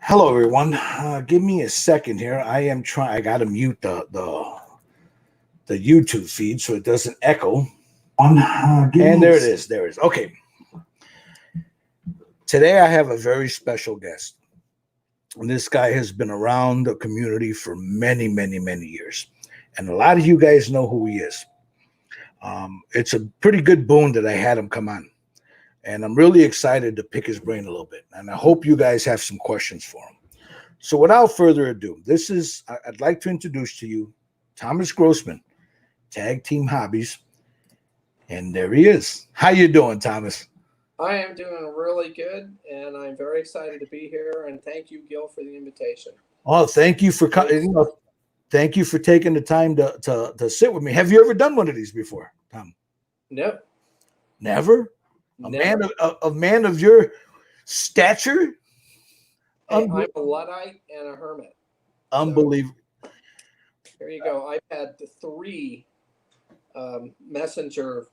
Hello, everyone. Give me a second here. I am trying. I got to mute the YouTube feed so it doesn't echo. And there it is. There it is. Okay. Today I have a very special guest. And this guy has been around the community for many, many, many years. And a lot of you guys know who he is. It's a pretty good boon that I had him come on. And I'm really excited to pick his brain a little bit. And I hope you guys have some questions for him. So without further ado, I'd like to introduce to you Thomas Grossman, Tag Team Hobbies. And there he is. How you doing, Thomas? I am doing really good, and I'm very excited to be here. And thank you, Gil, for the invitation. Oh, thank you for coming. Thank you for taking the time to sit with me. Have you ever done one of these before, Tom? No. Never? A man of your stature? Hey, I'm a Luddite and a hermit. Unbelievable. So, here you go. I've had 3 messenger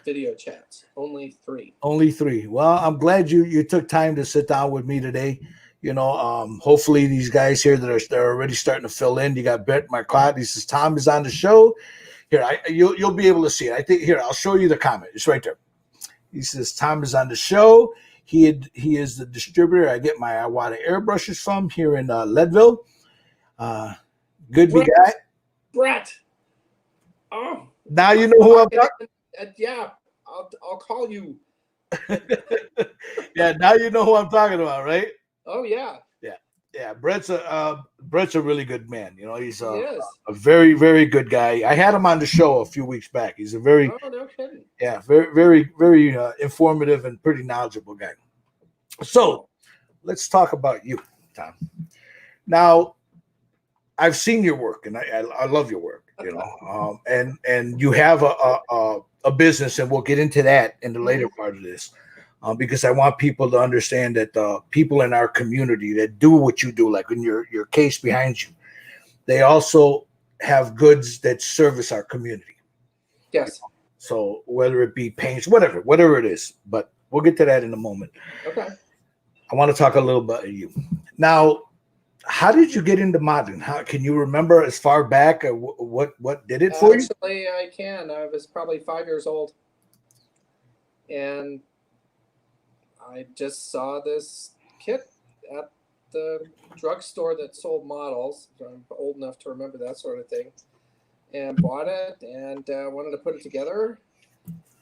video chats. Only 3. Only 3. Well, I'm glad you took time to sit down with me today. You know, hopefully these guys here they're already starting to fill in. You got Brett Marcotte. He says Tom is on the show. Here, you'll be able to see it. I think here I'll show you the comment. It's right there. He says Tom is on the show. He is the distributor I get my Iwata airbrushes from here in Leadville. Good big guy. Brett. Oh. Now you know who I'm talking. Yeah, I'll call you. Yeah, now you know who I'm talking about, right? Oh yeah. Yeah. Brett's a really good man. You know, he's a very, very good guy. I had him on the show a few weeks back. He's a very no kidding. Yeah, very, very, very informative and pretty knowledgeable guy. So let's talk about you, Tom. Now, I've seen your work, and I love your work. You know, and you have a business, and we'll get into that in the later part of this. Because I want people to understand that people in our community that do what you do, like in your case behind you, they also have goods that service our community. Yes. So whether it be paints, whatever it is, but we'll get to that in a moment. Okay. I want to talk a little bit of you. Now, how did you get into modeling? How can you remember as far back what did it for you? Actually, I can. I was probably 5 years old, and I just saw this kit at the drugstore that sold models. I'm old enough to remember that sort of thing, and bought it and wanted to put it together.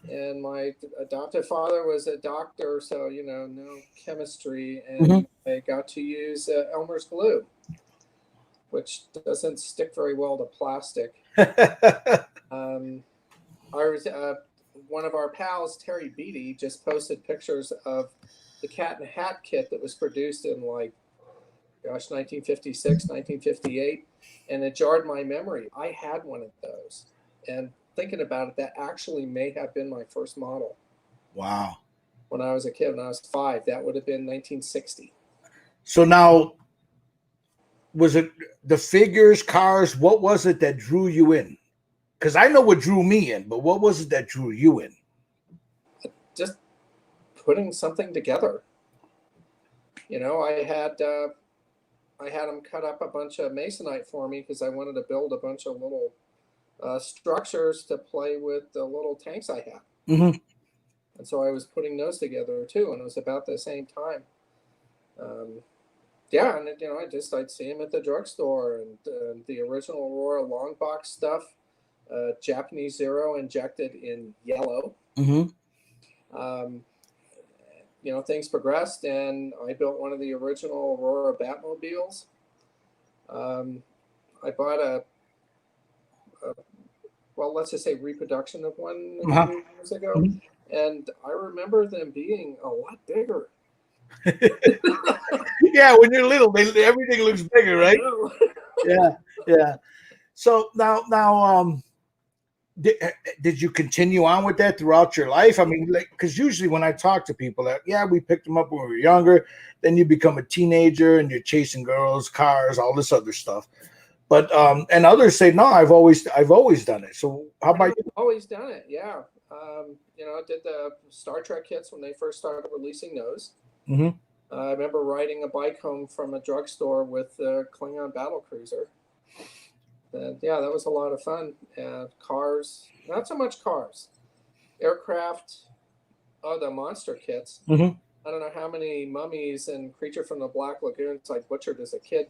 And my adoptive father was a doctor, so no chemistry, and I got to use Elmer's glue, which doesn't stick very well to plastic. One of our pals, Terry Beatty, just posted pictures of the Cat in a Hat kit that was produced in 1956, 1958, and it jarred my memory. I had one of those, and thinking about it, that actually may have been my first model. Wow. When I was a kid, when I was 5, that would have been 1960. So now, was it the figures, cars? What was it that drew you in? Because I know what drew me in, but what was it that drew you in? Just putting something together. I had them cut up a bunch of masonite for me because I wanted to build a bunch of little structures to play with the little tanks I had. Mm-hmm. And so I was putting those together too, and it was about the same time. And I'd see them at the drugstore, and the original Aurora long box stuff. Japanese Zero injected in yellow. Mm-hmm. Things progressed, and I built one of the original Aurora Batmobiles. I bought let's just say reproduction of one a few years ago, and I remember them being a lot bigger. Yeah, when you're little, everything looks bigger, right? Yeah. So now, did you continue on with that throughout your life? I mean, because usually when I talk to people, we picked them up when we were younger. Then you become a teenager and you're chasing girls, cars, all this other stuff. But and others say no, I've always done it. So how about you? Always done it, yeah. I did the Star Trek kits when they first started releasing those. Mm-hmm. I remember riding a bike home from a drugstore with a Klingon battle cruiser. And yeah, that was a lot of fun. Cars, not so much cars. Aircraft, oh, the monster kits. Mm-hmm. I don't know how many mummies and Creature from the Black Lagoons I butchered as a kid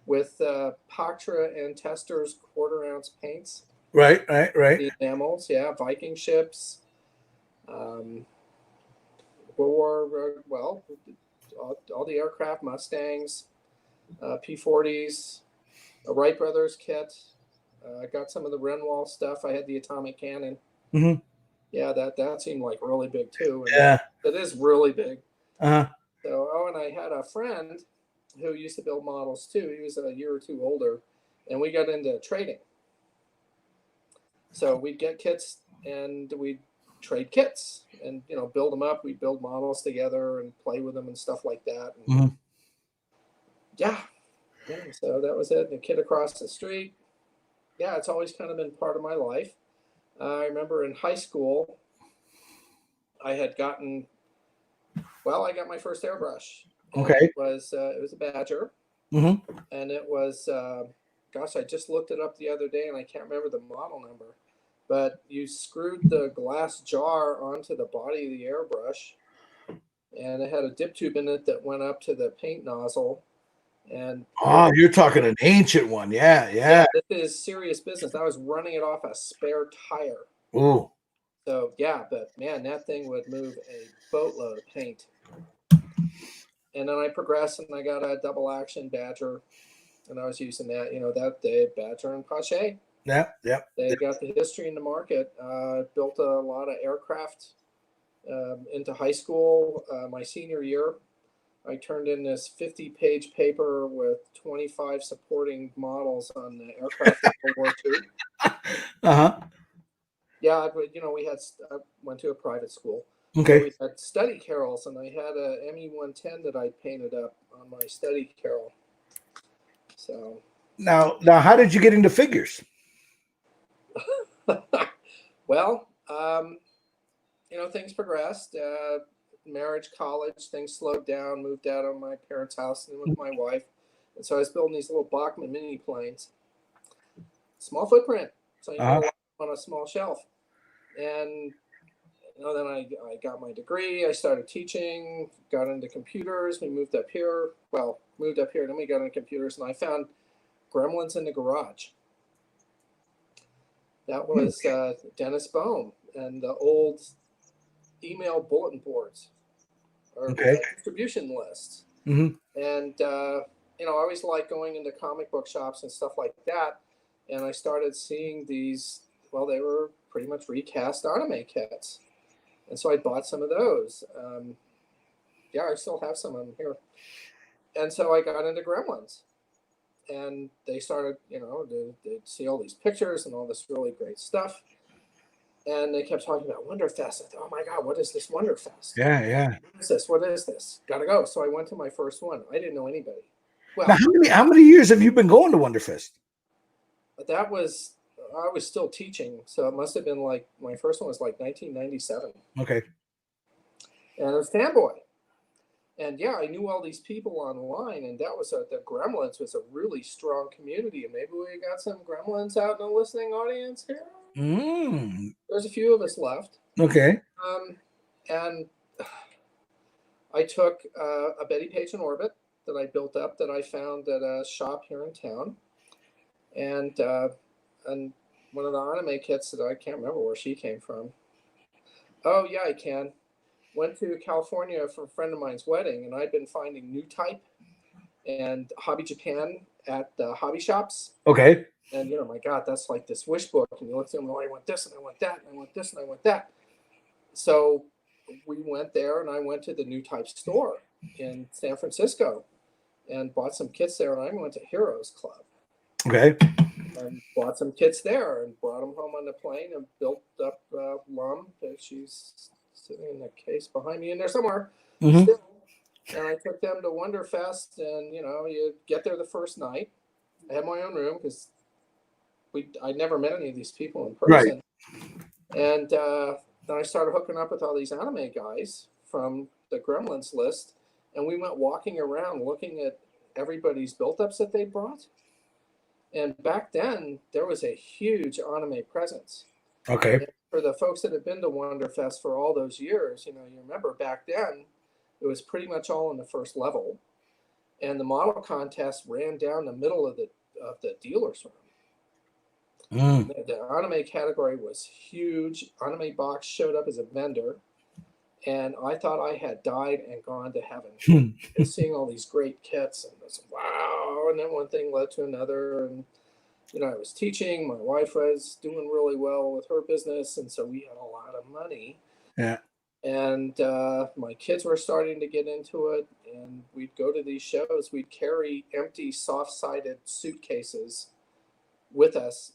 with Pactra and Tester's quarter-ounce paints. Right. The enamels, yeah, Viking ships. Well, all the aircraft, Mustangs, P-40s, a Wright Brothers kit. I got some of the Renwall stuff. I had the atomic cannon. Mm-hmm. Yeah, that seemed like really big too. And Yeah. it is really big. Uh-huh. So, and I had a friend who used to build models too. He was a year or two older, and we got into trading. So we'd get kits and we'd trade kits and build them up. We'd build models together and play with them and stuff like that. And Mm-hmm. yeah. So that was it. The kid across the street. Yeah, it's always kind of been part of my life. I remember in high school, I got my first airbrush. Okay. It was a Badger, Mm-hmm. and it was I just looked it up the other day, and I can't remember the model number, but you screwed the glass jar onto the body of the airbrush, and it had a dip tube in it that went up to the paint nozzle. And you're talking an ancient one. Yeah. This is serious business. I was running it off a spare tire. Ooh. So yeah, but man, that thing would move a boatload of paint. And then I progressed and I got a double action Badger, and I was using that, that day, Badger and Pache. Yeah. They got the history in the market. Built a lot of aircraft into high school. My senior year, I turned in this 50-page paper with 25 supporting models on the aircraft in World War II. Uh-huh. Yeah, but I went to a private school. Okay. So we had study carols, and I had a ME-110 that I painted up on my study carol. So now, how did you get into figures? well, things progressed. Marriage, college, things slowed down. Moved out of my parents' house and with my wife, and so I was building these little Bachmann mini planes. Small footprint, so you can on a small shelf. And then I got my degree. I started teaching. Got into computers. We moved up here. Then we got into computers, and I found Gremlins in the Garage. That was Dennis Bohm and the old email bulletin boards or distribution lists. Mm-hmm. And I always liked going into comic book shops and stuff like that. And I started seeing these. Well, they were pretty much recast anime kits, and so I bought some of those. I still have some of them here. And so I got into Gremlins, and they started, they'd see all these pictures and all this really great stuff. And they kept talking about Wonderfest. I thought, oh my God, what is this Wonderfest? Yeah. What is this? Gotta go. So I went to my first one. I didn't know anybody. Well, now, how many years have you been going to Wonderfest? I was still teaching, so it must have been like my first one was like 1997. Okay. And it was Fanboy. And yeah, I knew all these people online, and that was the Gremlins was a really strong community. And maybe we got some Gremlins out in the listening audience here. There's a few of us left. Okay. And I took a Betty Page in Orbit that I built up that I found at a shop here in town, and one of the anime kits that I can't remember where she came from. Oh yeah, I can. Went to California for a friend of mine's wedding, and I'd been finding New Type and Hobby Japan at the hobby shops. Okay. And my God, that's like this wish book. And you look at them, I want this, and I want that, and I want this, and I want that. So we went there, and I went to the New Type store in San Francisco and bought some kits there. And I went to Heroes Club. Okay. And bought some kits there and brought them home on the plane and built up Lum. She's sitting in the case behind me in there somewhere. Mm-hmm. Still. And I took them to Wonderfest, and you get there the first night. I had my own room because I'd never met any of these people in person. Right. And then I started hooking up with all these anime guys from the Gremlins list, and we went walking around looking at everybody's build-ups that they brought. And back then, there was a huge anime presence. Okay. And for the folks that have been to Wonderfest for all those years, you remember back then, it was pretty much all in the first level, and the model contest ran down the middle of the dealer's room. The anime category was huge. Anime Box showed up as a vendor, and I thought I had died and gone to heaven. And seeing all these great kits, and I was wow, and then one thing led to another, and I was teaching. My wife was doing really well with her business, and so we had a lot of money. Yeah. And my kids were starting to get into it, and we'd go to these shows. We'd carry empty, soft-sided suitcases with us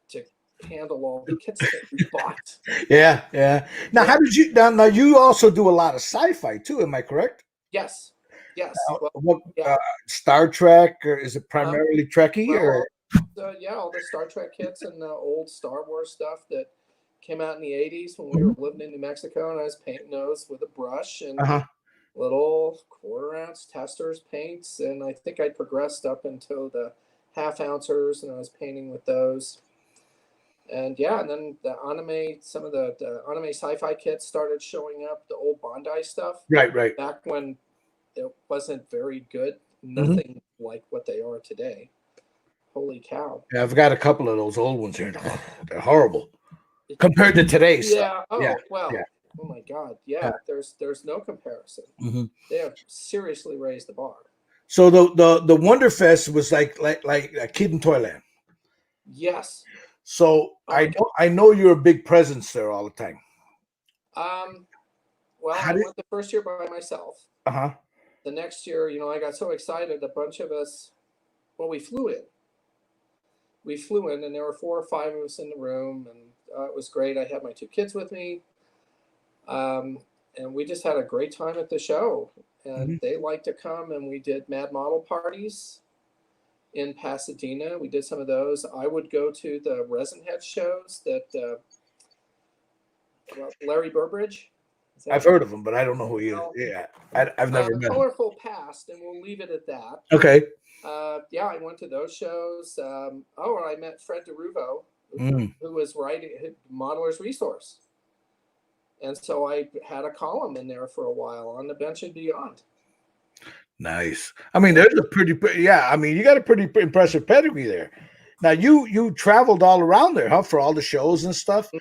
to handle all the kits that we bought. Yeah, yeah. Now, how did you? Now, you also do a lot of sci-fi too. Am I correct? Yes. What Star Trek, or is it primarily Trekkie? Or all the Star Trek kits and the old Star Wars stuff that came out in the 80s when we were living in New Mexico, and I was painting those with a brush and little quarter-ounce testers paints, and I think I progressed up until the half-ouncers, and I was painting with those. And and then the anime, some of the anime sci-fi kits started showing up, the old Bandai stuff. Right. Back when it wasn't very good, nothing like what they are today. Holy cow. Yeah, I've got a couple of those old ones here. They're horrible compared to today's stuff. Oh my God. Yeah. There's no comparison. They have seriously raised the bar. So the Wonderfest was like a kid in Toyland. Yes. So I know you're a big presence there all the time. Well, I went the first year by myself. The next year, I got so excited, a bunch of us, we flew in. And there were 4 or 5 of us in the room, and it was great. I had my 2 kids with me, and we just had a great time at the show. And they liked to come, and we did mad model parties in Pasadena. We did some of those. I would go to the resin head shows that Larry Burbridge. I've heard of him, but I don't know who he is. Yeah, I've never met him. Colorful past, and we'll leave it at that. Okay. I went to those shows. And I met Fred DeRuvo, who was writing Modeler's Resource. And so I had a column in there for a while on the Bench and Beyond. Nice. I mean, there's a pretty I mean, you got a pretty impressive pedigree there. Now, you traveled all around there, huh, for all the shows and stuff?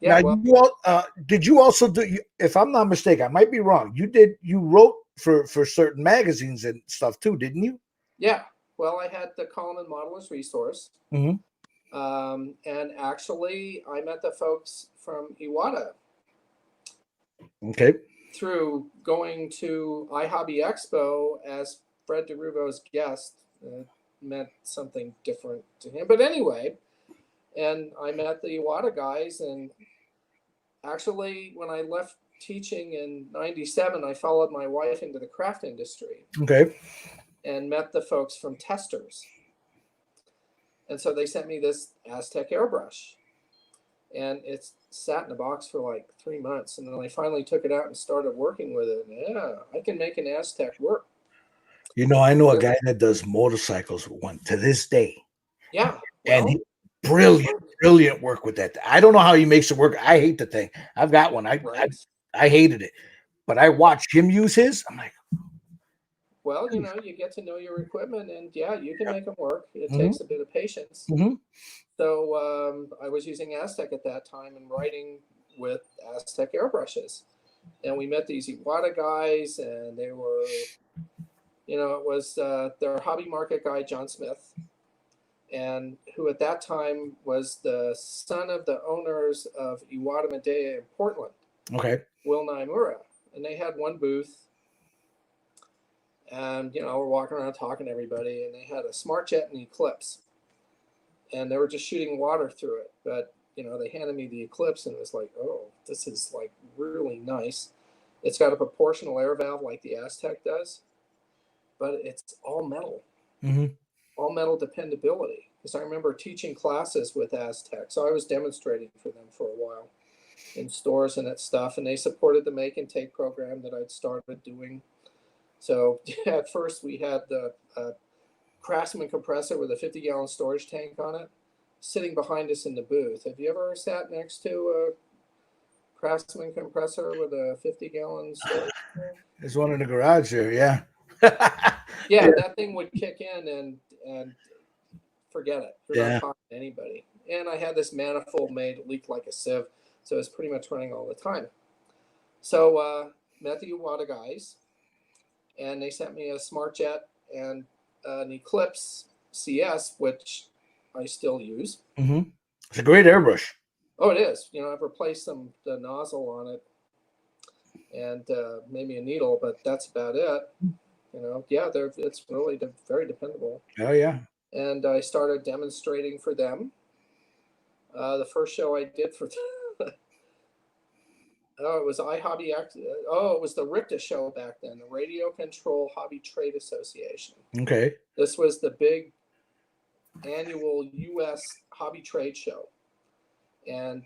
Yeah. Now, did you also do? If I'm not mistaken, I might be wrong. You wrote for certain magazines and stuff too, didn't you? Yeah. Well, I had the column in Modeler's Resource. And actually, I met the folks from Iwata. Okay. Through going to iHobby Expo as Fred DeRuvo's guest, meant something different to him. But anyway, and I met the Iwata guys, and actually, when I left teaching in '97, I followed my wife into the craft industry. Okay. And met the folks from Testers. And so they sent me this Aztec airbrush. And it's sat in a box for like 3 months. And then I finally took it out and started working with it. Yeah, I can make an Aztec work. I know a guy that does motorcycles to this day. Yeah. And he brilliant work with that. I don't know how he makes it work. I hate the thing. I've got one. I hated it. But I watched him use his. I'm like, well, you get to know your equipment, and you can make them work. It takes a bit of patience. So I was using Aztec at that time and writing with Aztec airbrushes. And we met these Iwata guys, and they were, it was their hobby market guy, John Smith, and who at that time was the son of the owners of Iwata Medea in Portland. Okay. Will Naimura. And they had one booth. And, we're walking around talking to everybody, and they had a Smart Jet and Eclipse. And they were just shooting water through it. But, they handed me the Eclipse, and it was like, oh, this is, like, really nice. It's got a proportional air valve like the Aztec does, but it's all metal. All metal dependability. Because I remember teaching classes with Aztec, so I was demonstrating for them for a while in stores and that stuff, and they supported the make and take program that I'd started doing. So at first we had the Craftsman compressor with a 50-gallon storage tank on it sitting behind us in the booth. Have you ever sat next to a Craftsman compressor with a 50-gallon storage tank? There's one in the garage there. Yeah. Yeah, that thing would kick in and forget it. You're Yeah. not talking to anybody. And I had this manifold made, it leaked like a sieve, so it's pretty much running all the time. So met the Iwata guys, and they sent me a Smart Jet and an Eclipse CS, which I still use. Mm-hmm. It's a great airbrush. Oh, it is. I've replaced the nozzle on it and maybe a needle, but that's about it. Yeah, it's really very dependable. Oh yeah. And I started demonstrating for them. The first show I did for them, it was iHobby. It was the RICTA show back then, the Radio Control Hobby Trade Association. Okay. This was the big annual U.S. hobby trade show, and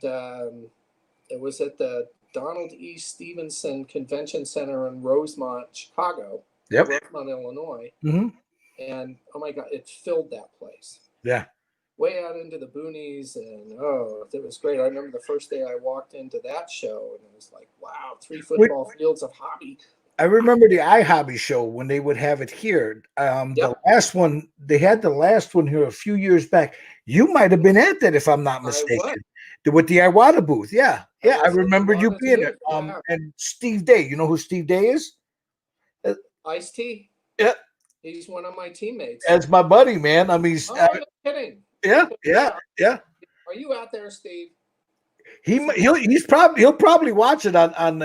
it was at the Donald E. Stevenson Convention Center in Rosemont, Chicago. Yep. Rosemont, Illinois. Mm-hmm. And oh my God, it filled that place. Yeah. Way out into the boonies, and it was great. I remember the first day I walked into that show, and it was like, wow, 3 football fields of hobby. I remember the iHobby show when they would have it here. The last one, they had the last one here a few years back. You might have been at that, if I'm not mistaken, with the Iwata booth. Yeah, I remember you being there. And Steve Day, you know who Steve Day is? Ice-T. Yeah, he's one of my teammates. That's my buddy, man. I mean, no kidding. Yeah. Are you out there, Steve? He'll probably watch it on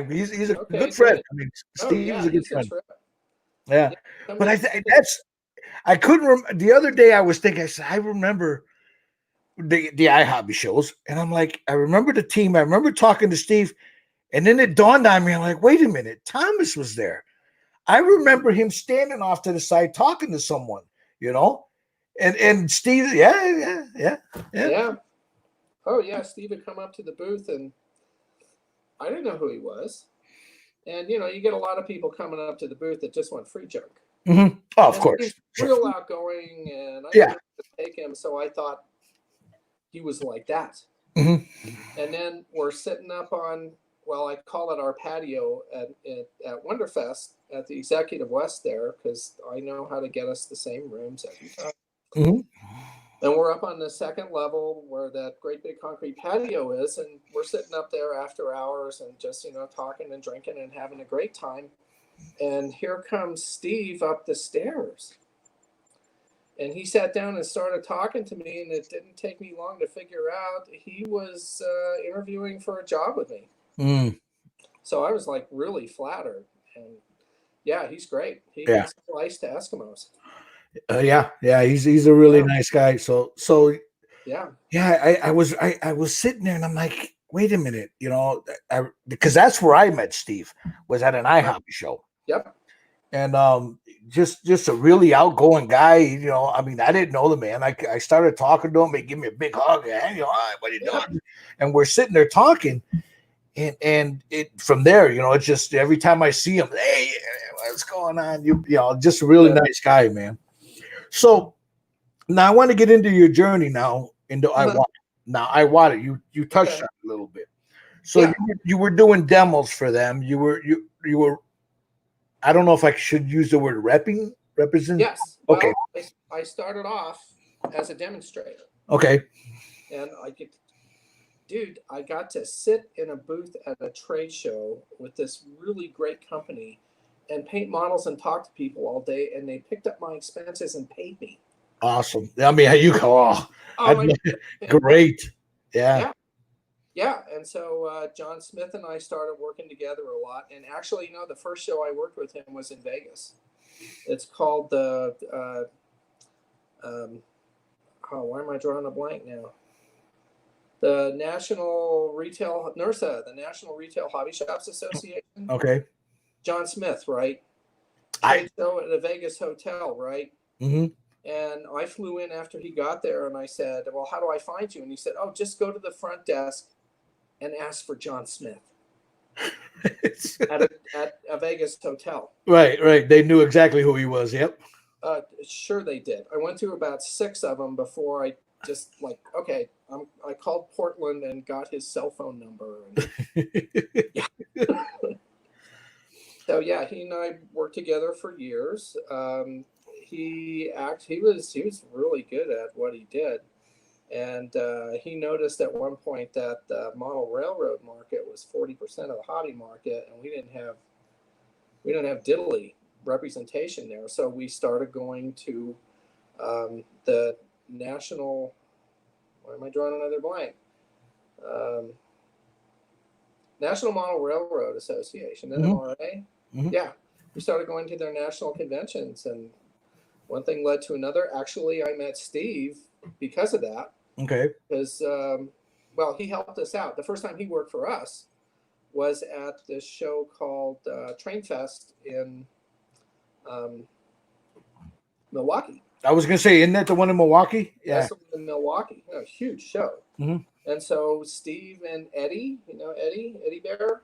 he's a good friend. I mean, Steve is a good friend. Yeah, but I couldn't remember the other day. I was thinking, I remember the iHobby shows, and I'm like, I remember the team. I remember talking to Steve, and then it dawned on me. I'm like, wait a minute, Thomas was there. I remember him standing off to the side talking to someone, and Steve, yeah. Oh yeah, Steve would come up to the booth, and I didn't know who he was. And you get a lot of people coming up to the booth that just want free junk. Mm-hmm. Oh, of course, he's real outgoing, and I didn't take him, so I thought he was like that. Mm-hmm. And then we're sitting up on, I call it our patio at Wonderfest at the Executive West there, because I know how to get us the same rooms every time. Mm-hmm. And we're up on the second level where that great big concrete patio is, and we're sitting up there after hours and just talking and drinking and having a great time. And here comes Steve up the stairs, and he sat down and started talking to me, and it didn't take me long to figure out he was interviewing for a job with me. So I was like really flattered, and yeah, he's great. He makes ice to Eskimos. He's a really nice guy. So I was sitting there, and I'm like, wait a minute, because that's where I met Steve, was at an iHobby show. Yep. And just a really outgoing guy. I mean, I didn't know the man. I started talking to him. He gave me a big hug, and what are you doing? And we're sitting there talking. And it from there, it's just every time I see him, hey, what's going on? Just a really nice guy, man. So now I want to get into your journey now into Iwata. Now Iwata, you touched on it a little bit. So you were doing demos for them. You were. I don't know if I should use the word represent. Yes. Okay. Well, I started off as a demonstrator. Okay. And I got to sit in a booth at a trade show with this really great company and paint models and talk to people all day, and they picked up my expenses and paid me. Awesome. I mean, you go, great. Yeah. And so John Smith and I started working together a lot. And actually, the first show I worked with him was in Vegas. It's called the why am I drawing a blank now? The National Retail NRSA, the National Retail Hobby Shops Association. Okay. John Smith, right? I show at a Vegas hotel, right? Mm-hmm. And I flew in after he got there, and I said, well, how do I find you? And he said, just go to the front desk and ask for John Smith. at a Vegas hotel. Right. They knew exactly who he was. Yep. Sure they did. I went to about 6 of them before I just like, okay, I called Portland and got his cell phone number. And, yeah. So yeah, he and I worked together for years. He was really good at what he did, and he noticed at one point that the model railroad market was 40% of the hobby market, and we didn't have diddly representation there. So we started going to the national. Why am I drawing another blank? National Model Railroad Association, NMRA. Mm-hmm. Yeah, we started going to their national conventions, and one thing led to another. Actually, I met Steve because of that. Okay. Because, well, he helped us out. The first time he worked for us was at this show called Train Fest in Milwaukee. I was gonna say, isn't that the one in Milwaukee? Yeah, that's the one in Milwaukee. A huge show. Mm-hmm. And so Steve and Eddie, Eddie Bear,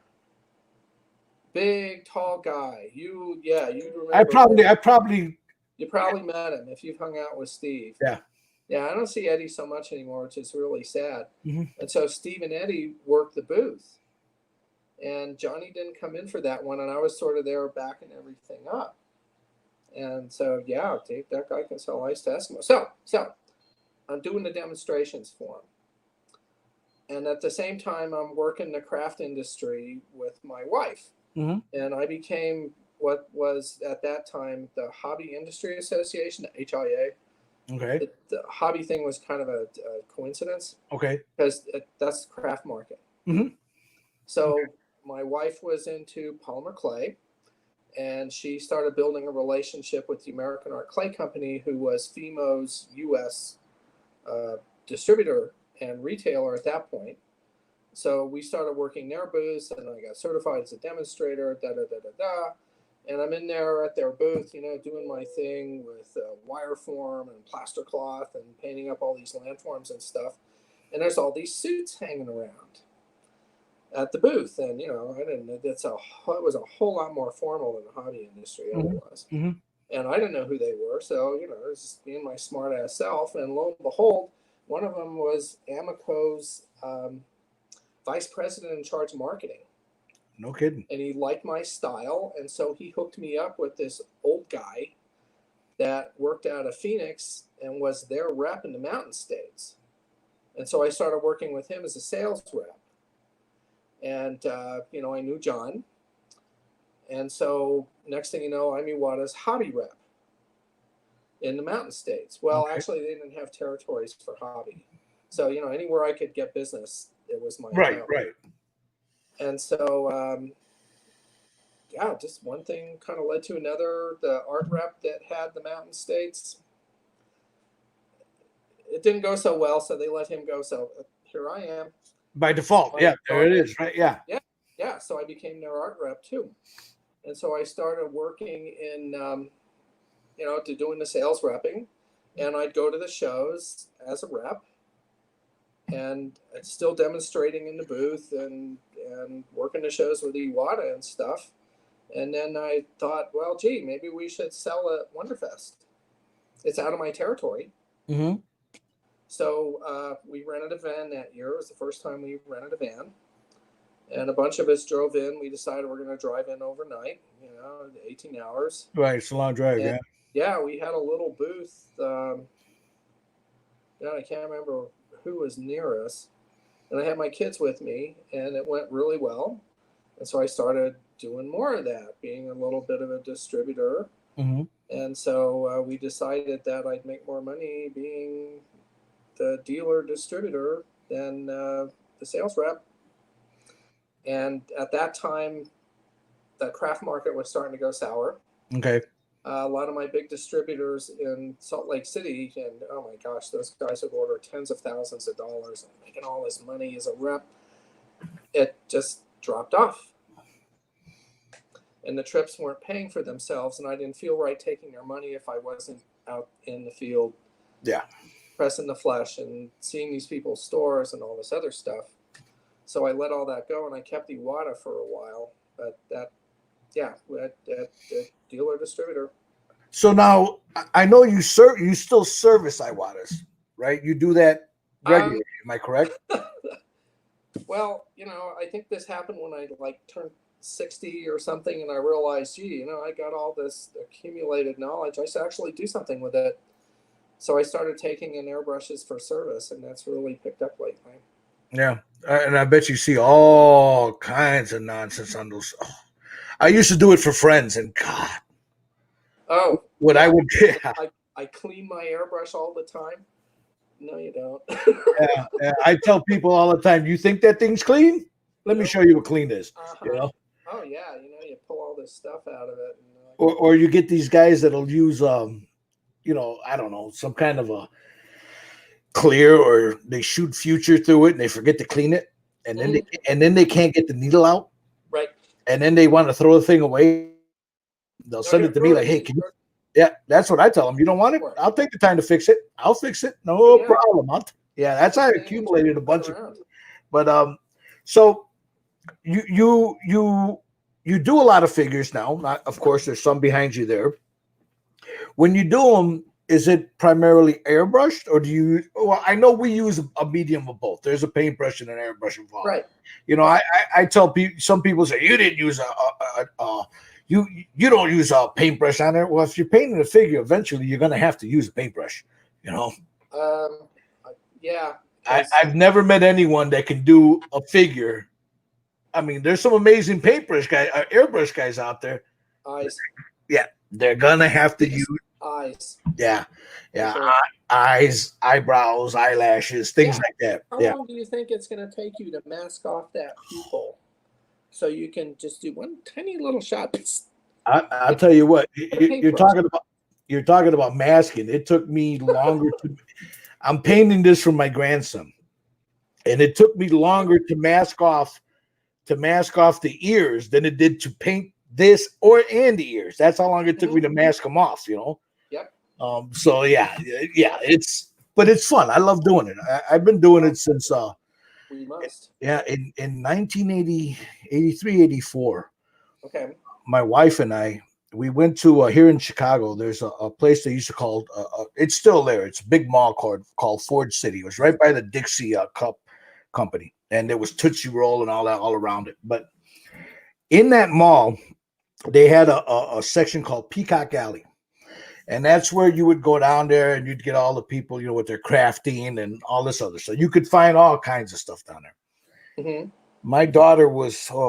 big tall guy. You remember? I probably. You probably met him if you've hung out with Steve. Yeah. Yeah, I don't see Eddie so much anymore, which is really sad. Mm-hmm. And so Steve and Eddie worked the booth. And Johnny didn't come in for that one, and I was sort of there backing everything up. And so, yeah, Dave, that guy can sell ice to Eskimo. So I'm doing the demonstrations for him. And at the same time, I'm working the craft industry with my wife. Mm-hmm. And I became what was at that time the Hobby Industry Association, the HIA. Okay. The hobby thing was kind of a coincidence. Okay. Because that's the craft market. Mm-hmm. So my wife was into polymer clay, and she started building a relationship with the American Art Clay Company, who was FEMO's U.S. Distributor and retailer at that point. So we started working their booths, and I got certified as a demonstrator, And I'm in there at their booth, doing my thing with wire form and plaster cloth and painting up all these landforms and stuff. And there's all these suits hanging around at the booth. And, it was a whole lot more formal than the hobby industry ever was. Mm-hmm. And I didn't know who they were. So, it was just being my smart ass self. And lo and behold, one of them was Amico's vice president in charge of marketing. No kidding. And he liked my style. And so he hooked me up with this old guy that worked out of Phoenix and was their rep in the Mountain States. And so I started working with him as a sales rep. And, I knew John. And so next thing you know, I'm Iwata's hobby rep in the Mountain States. Well, Actually, they didn't have territories for hobby. So, anywhere I could get business, it was my Right. account. Right. And so, just one thing kind of led to another. The art rep that had the Mountain States, it didn't go so well, so they let him go. So here I am. By default, yeah, there it is, right? Yeah. Yeah. So I became their art rep too, and so I started working in, to doing the sales repping, and I'd go to the shows as a rep, and still demonstrating in the booth and working the shows with Iwata and stuff. And then I thought, well, gee, maybe we should sell at Wonderfest. It's out of my territory. Mm-hmm. So we rented a van that year. It was the first time we rented a van. And a bunch of us drove in. We decided we're going to drive in overnight, 18 hours. Right, it's a long drive, and, yeah, we had a little booth. I can't remember who was near us. And I had my kids with me, and it went really well. And so I started doing more of that, being a little bit of a distributor. Mm-hmm. And so we decided that I'd make more money being the dealer distributor than the sales rep. And at that time, the craft market was starting to go sour. Okay. A lot of my big distributors in Salt Lake City, and oh my gosh, those guys would order tens of thousands of dollars and making all this money as a rep. It just dropped off. And the trips weren't paying for themselves, and I didn't feel right taking their money if I wasn't out in the field. Yeah. Pressing the flesh and seeing these people's stores and all this other stuff. So I let all that go, and I kept Iwata for a while. But that dealer distributor. So now I know you still service Iwatas, right? You do that regularly. Am I correct? Well, I think this happened when I turned 60 or something, and I realized, gee, I got all this accumulated knowledge. I should actually do something with it. So I started taking in airbrushes for service, and that's really picked up lately. Yeah, and I bet you see all kinds of nonsense on those. Oh, I used to do it for friends, and God, what I would get. I clean my airbrush all the time. No, you don't. Yeah, I tell people all the time, you think that thing's clean? Let me show you what clean is. Oh yeah, you pull all this stuff out of it. Or you get these guys that'll use I don't know, some kind of a clear, or they shoot future through it and they forget to clean it, and then they can't get the needle out. Right. And then they want to throw the thing away. They'll send it to me like, hey, can you? Yeah, that's what I tell them. You don't want it? I'll take the time to fix it. I'll fix it. No problem. That's how I accumulated a bunch of. But so you do a lot of figures now. Not, of course, there's some behind you there. When you do them, is it primarily airbrushed, or do you? Well, I know we use a medium of both. There's a paintbrush and an airbrush involved. Right. I tell people. Some people say you didn't use you don't use a paintbrush on there. Well, if you're painting a figure, eventually you're going to have to use a paintbrush. Yeah. I've never met anyone that can do a figure. I mean, there's some amazing paintbrush guys, airbrush guys out there. Eyes. Yeah, they're gonna have to use eyes. Yeah. Eyes, eyebrows, eyelashes, things like that. How long do you think it's going to take you to mask off that pupil, so you can just do one tiny little shot? I'll tell you what, you're talking about masking. It took me longer to. I'm painting this for my grandson, and it took me longer to mask off the ears than it did to paint this and the ears. That's how long it took me to mask them off. Yep. So it's fun. I love doing it. I've been doing it since we must. Yeah, in 1980, 83, 84. Okay. My wife and I, we went to here in Chicago. There's a place they used to call it's still there. It's a big mall called Ford City. It was right by the Dixie Cup company, and there was Tootsie Roll and all that all around it. But in that mall, they had a section called Peacock Alley. And that's where you would go down there and you'd get all the people, with their crafting and all this other stuff. You could find all kinds of stuff down there. Mm-hmm. My daughter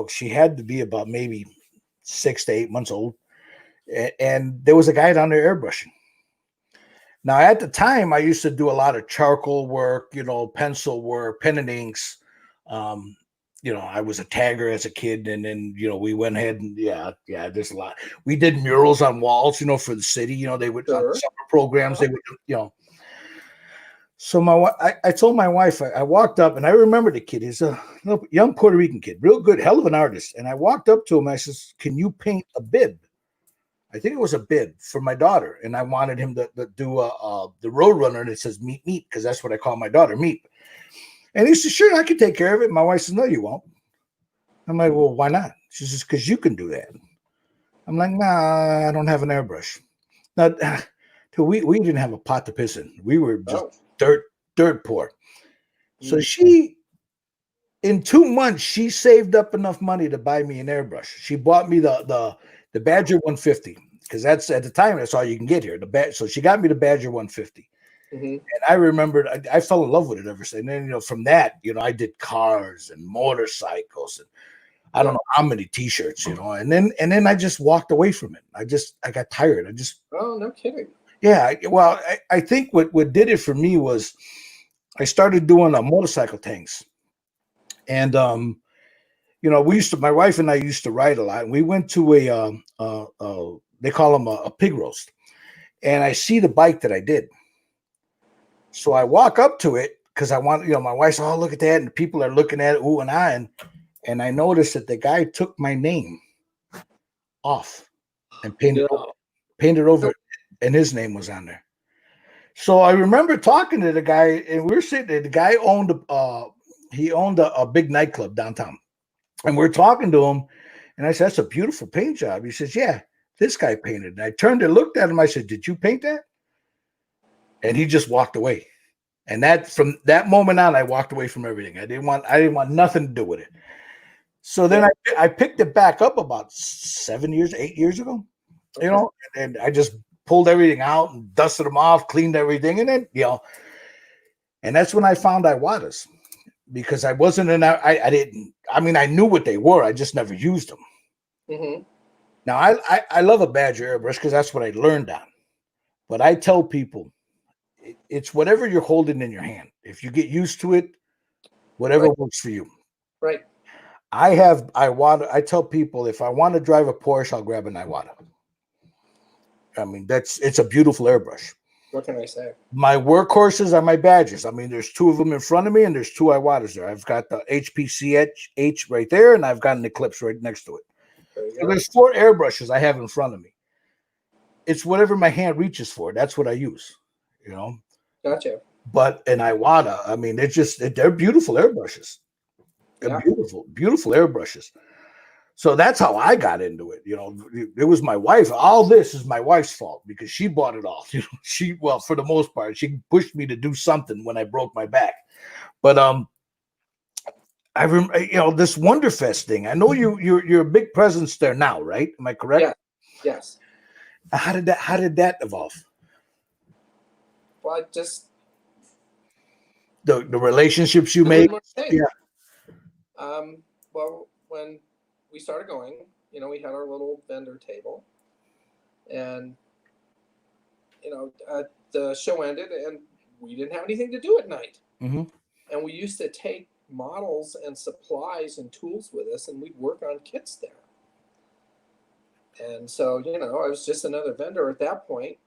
she had to be about maybe 6 to 8 months old. And there was a guy down there airbrushing. Now, at the time, I used to do a lot of charcoal work, pencil work, pen and inks. I was a tagger as a kid, and then we went ahead and there's a lot. We did murals on walls, for the city. They would summer programs. They would, So I told my wife. I walked up, and I remember the kid. He's a young Puerto Rican kid, real good, hell of an artist. And I walked up to him. I says, "Can you paint a bib?" I think it was a bib for my daughter, and I wanted him to do the Roadrunner, and it says "Meep Meep" because that's what I call my daughter, Meep. And he said, "Sure, I can take care of it." My wife says, "No, you won't." I'm like, "Well, why not?" She says, "Because you can do that." I'm like, "Nah, I don't have an airbrush." Now, we didn't have a pot to piss in. We were just dirt poor. So in 2 months, she saved up enough money to buy me an airbrush. She bought me the Badger 150 because that's at the time that's all you can get here. So she got me the Badger 150. Mm-hmm. And I remembered I fell in love with it ever since. And then, from that, I did cars and motorcycles and I don't know how many t-shirts, and then I just walked away from it. I got tired. Oh, no kidding. Yeah. Well, I think what did it for me was I started doing motorcycle tanks. And, my wife and I used to ride a lot. And we went to they call them a pig roast. And I see the bike that I did. So I walk up to it because I want, my wife's, "Oh, look at that." And people are looking at it, ooh and ah. And I noticed that the guy took my name off and painted over it, and his name was on there. So I remember talking to the guy, and we were sitting there. The guy owned He owned a big nightclub downtown. And we're talking to him. And I said, that's a beautiful paint job. He says, yeah, this guy painted. And I turned and looked at him. I said, did you paint that? And he just walked away. And that from that moment on, I walked away from everything. I didn't want nothing to do with it. So then I picked it back up about 8 years ago, you know, and I just pulled everything out and dusted them off, cleaned everything. And then, and that's when I found Iwatas, because I wasn't I knew what they were. I just never used them. Mm-hmm. Now I love a Badger airbrush because that's what I learned on. But I tell people, it's whatever you're holding in your hand. If you get used to it, whatever works for you. Right. I tell people, if I want to drive a Porsche, I'll grab an Iwata. I mean, it's a beautiful airbrush. What can I say? My workhorses are my Badgers. I mean, there's two of them in front of me, and there's two Iwatas there. I've got the HPCH right there, and I've got an Eclipse right next to it. So there's 4 airbrushes I have in front of me. It's whatever my hand reaches for. That's what I use, Gotcha. But an Iwata, I mean, they're beautiful airbrushes. They're beautiful airbrushes. So that's how I got into it. It was my wife. All this is my wife's fault because she bought it all. For the most part, she pushed me to do something when I broke my back. But I remember, this Wonderfest thing. I know you're a big presence there now, right? Am I correct? Yeah. Yes. How did that evolve? Well, just the relationships you made. Yeah. Well, when we started going, we had our little vendor table, and the show ended, and we didn't have anything to do at night. Mm-hmm. And we used to take models and supplies and tools with us, and we'd work on kits there. And so, I was just another vendor at that point.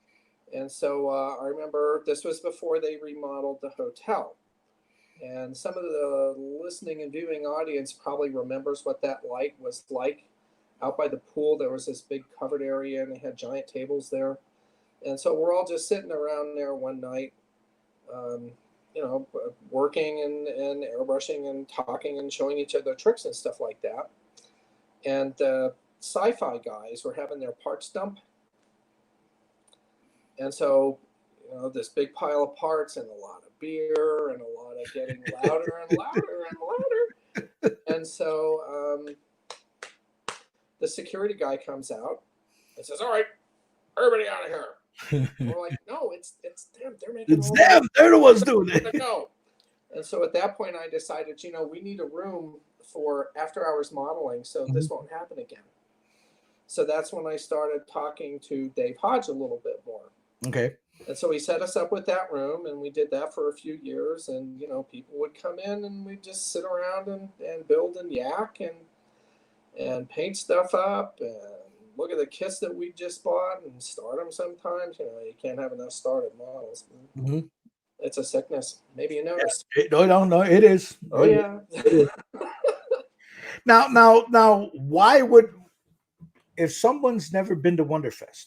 And so I remember this was before they remodeled the hotel. And some of the listening and viewing audience probably remembers what that was like. Out by the pool, there was this big covered area, and they had giant tables there. And so we're all just sitting around there one night, working and airbrushing and talking and showing each other tricks and stuff like that. And the sci-fi guys were having their parts dump. And so, this big pile of parts and a lot of beer and a lot of getting louder and louder and louder. And so the security guy comes out and says, "All right, everybody out of here." And we're like, "No, it's them. They're making it's them. They're the ones doing it." No. And so at that point, I decided, we need a room for after-hours modeling, so this won't happen again. So that's when I started talking to Dave Hodge a little bit more. Okay. And so he set us up with that room, and we did that for a few years. And, people would come in, and we'd just sit around and build and yak and paint stuff up and look at the kits that we just bought and start them sometimes. You can't have enough started models. Mm-hmm. It's a sickness. Maybe you noticed. No, it is. Oh, yeah. It is. Now, why would, if someone's never been to Wonderfest,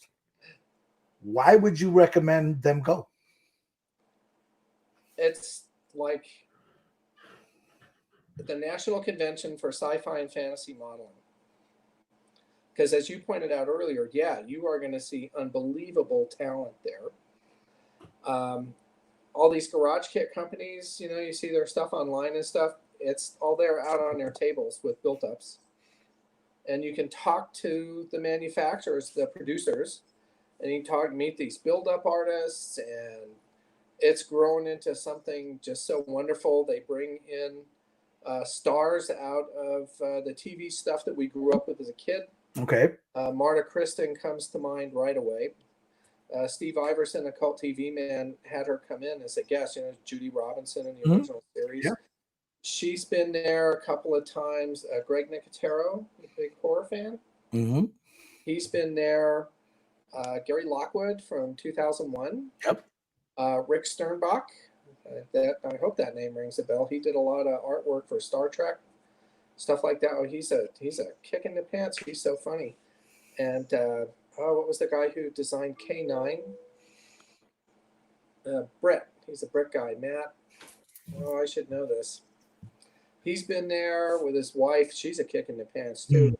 why would you recommend them go? It's like the National Convention for Sci-Fi and Fantasy Modeling. Because as you pointed out earlier, you are going to see unbelievable talent there. All these garage kit companies, you see their stuff online and stuff. It's all there out on their tables with built-ups. And you can talk to the manufacturers, the producers, and you can meet these build-up artists, and it's grown into something just so wonderful. They bring in stars out of the TV stuff that we grew up with as a kid. Okay. Marta Kristen comes to mind right away. Steve Iverson, a Cult TV man, had her come in as a guest. Judy Robinson in the original series. Yeah. She's been there a couple of times. Greg Nicotero, a big horror fan. Mm-hmm. He's been there. Gary Lockwood from 2001. Yep. Rick Sternbach. I hope that name rings a bell. He did a lot of artwork for Star Trek, stuff like that. Oh, he's a kick in the pants. He's so funny. And what was the guy who designed K9? Brett. He's a Brett guy. Matt. Oh, I should know this. he's been there with his wife. She's a kick in the pants too.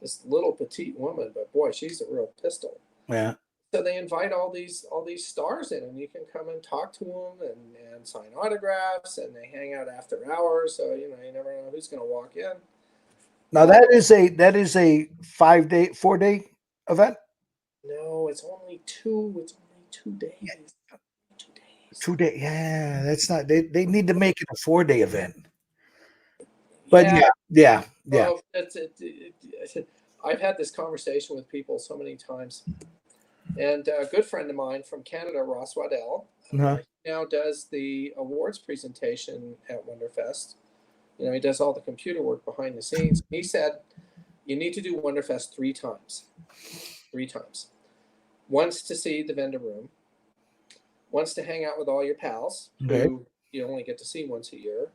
This little petite woman, but boy, she's a real pistol. Yeah. So they invite all these stars in, and you can come and talk to them and sign autographs, and they hang out after hours. So you never know who's going to walk in. Now that is a 4-day event. No, it's only 2. It's only 2 days. Yeah. 2 days. 2 days. Yeah, that's not. They need to make it a 4-day event. But yeah. Well, I've had this conversation with people so many times, and a good friend of mine from Canada, Ross Waddell, Uh-huh. now does the awards presentation at Wonderfest. He does all the computer work behind the scenes. He said, you need to do Wonderfest 3 times. 3 times. Once to see the vendor room. Once to hang out with all your pals, who you only get to see once a year.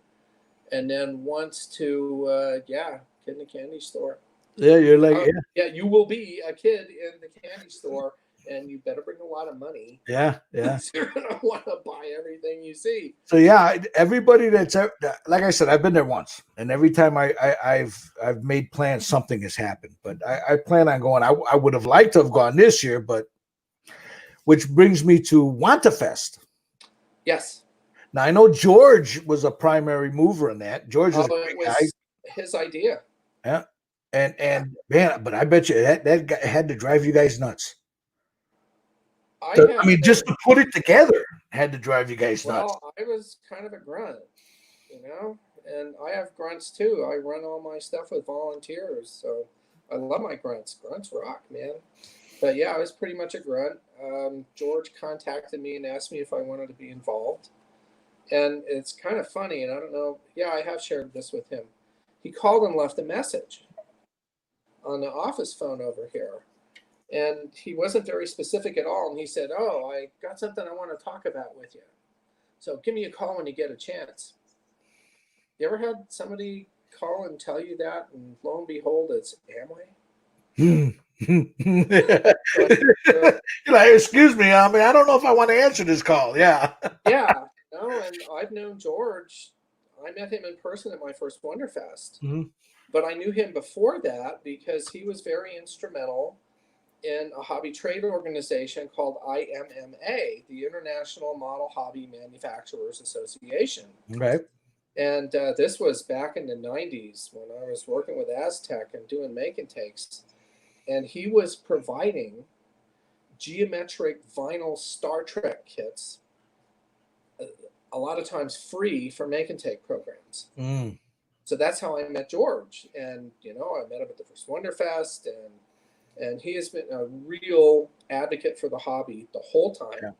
And then once to, get in the candy store. Yeah, you're like, you will be a kid in the candy store, and you better bring a lot of money. Yeah. You're gonna want to buy everything you see. So yeah, everybody that's like I said, I've been there once, and every time I've made plans, something has happened. But I plan on going. I would have liked to have gone this year, but which brings me to Wonderfest. Yes. Now I know George was a primary mover in that. George was a great guy. His idea. Yeah, and man, but I bet you that guy had to drive you guys nuts. I mean, just to put it together had to drive you guys nuts. Well, I was kind of a grunt, and I have grunts too. I run all my stuff with volunteers, so I love my grunts. Grunts rock, man. But yeah, I was pretty much a grunt. George contacted me and asked me if I wanted to be involved. And it's kind of funny, and I don't know. Yeah, I have shared this with him. He called and left a message on the office phone over here. And he wasn't very specific at all. And he said, oh, I got something I want to talk about with you. So give me a call when you get a chance. You ever had somebody call and tell you that, and lo and behold, it's Amway? You're like, excuse me, I mean, I don't know if I want to answer this call. Yeah. Yeah. No, and I've known George. I met him in person at my first Wonderfest. Mm-hmm. But I knew him before that because he was very instrumental in a hobby trade organization called IMMA, the International Model Hobby Manufacturers Association. Okay. And this was back in the 90s when I was working with Aztec and doing make and takes. And he was providing geometric vinyl Star Trek kits, a lot of times free for make and take programs. Mm. So that's how I met George. And, I met him at the first Wonderfest, and he has been a real advocate for the hobby the whole time. Yeah.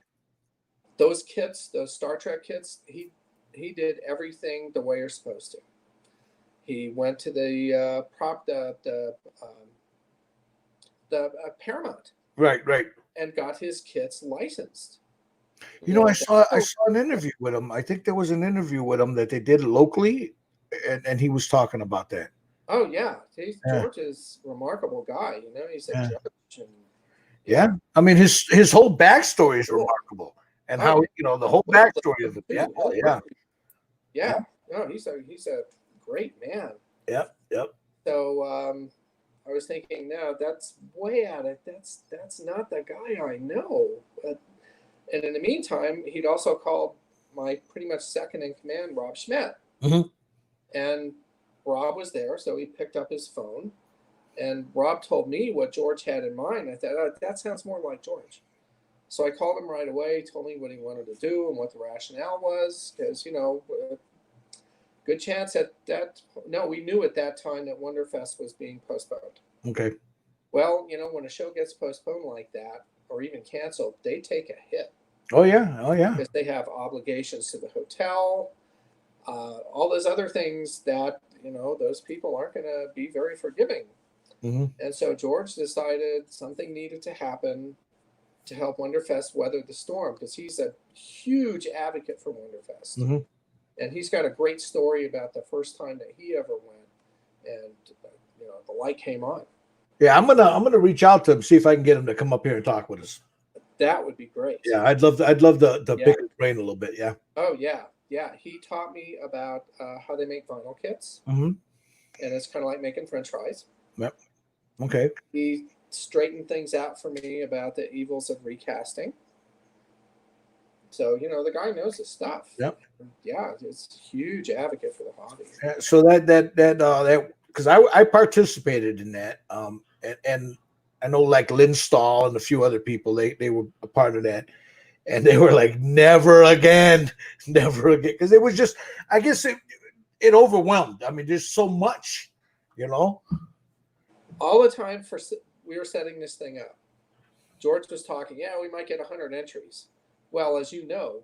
Those kits, those Star Trek kits, he did everything the way you're supposed to. He went to the Paramount. Right. And got his kits licensed. I saw an interview with him. I think there was an interview with him that they did locally, and he was talking about that. Oh yeah, George is a remarkable guy. He's a judge. And, I mean his whole backstory is remarkable, and how the whole backstory of it. Yeah. No, he's a great man. Yep. So I was thinking, no, that's way out of that's not the guy I know. And in the meantime, he'd also called my pretty much second in command, Rob Schmidt. Mm-hmm. And Rob was there, so he picked up his phone. And Rob told me what George had in mind. I thought, that sounds more like George. So I called him right away, told me what he wanted to do and what the rationale was. Because, good chance we knew at that time that Wonderfest was being postponed. Okay. Well, when a show gets postponed like that, or even canceled, they take a hit. Oh yeah. Because they have obligations to the hotel, all those other things that those people aren't going to be very forgiving. Mm-hmm. And so George decided something needed to happen to help Wonderfest weather the storm, because he's a huge advocate for Wonderfest. Mm-hmm. And he's got a great story about the first time that he ever went, and the light came on. Yeah, I'm gonna reach out to him, see if I can get him to come up here and talk with us. That would be great. Yeah, I'd love to pick his brain a little bit. Yeah. Oh yeah. he taught me about how they make vinyl kits, Mm-hmm. and it's kind of like making French fries. Yep. Okay. He straightened things out for me about the evils of recasting. So the guy knows his stuff. Yep. Yeah, it's a huge advocate for the hobby. So that because I participated in that, and I know like Lynn Stahl and a few other people they were a part of that, and they were like never again, never again, because it was just, I guess it overwhelmed. I mean, there's so much, All the time we were setting this thing up. George was talking. Yeah, we might get 100 entries. Well, as you know,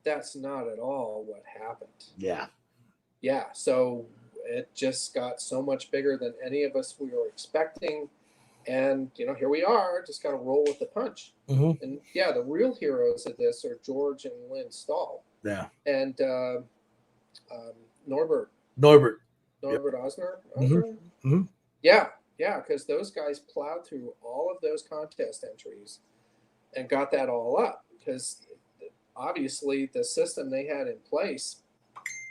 that's not at all what happened. Yeah. Yeah, so it just got so much bigger than any of us we were expecting. And, here we are, just got to roll with the punch. Mm-hmm. And, yeah, the real heroes of this are George and Lynn Stahl. Yeah. And Norbert Yep. Osner. Mm-hmm. Mm-hmm. Yeah, because those guys plowed through all of those contest entries and got that all up. Because obviously the system they had in place,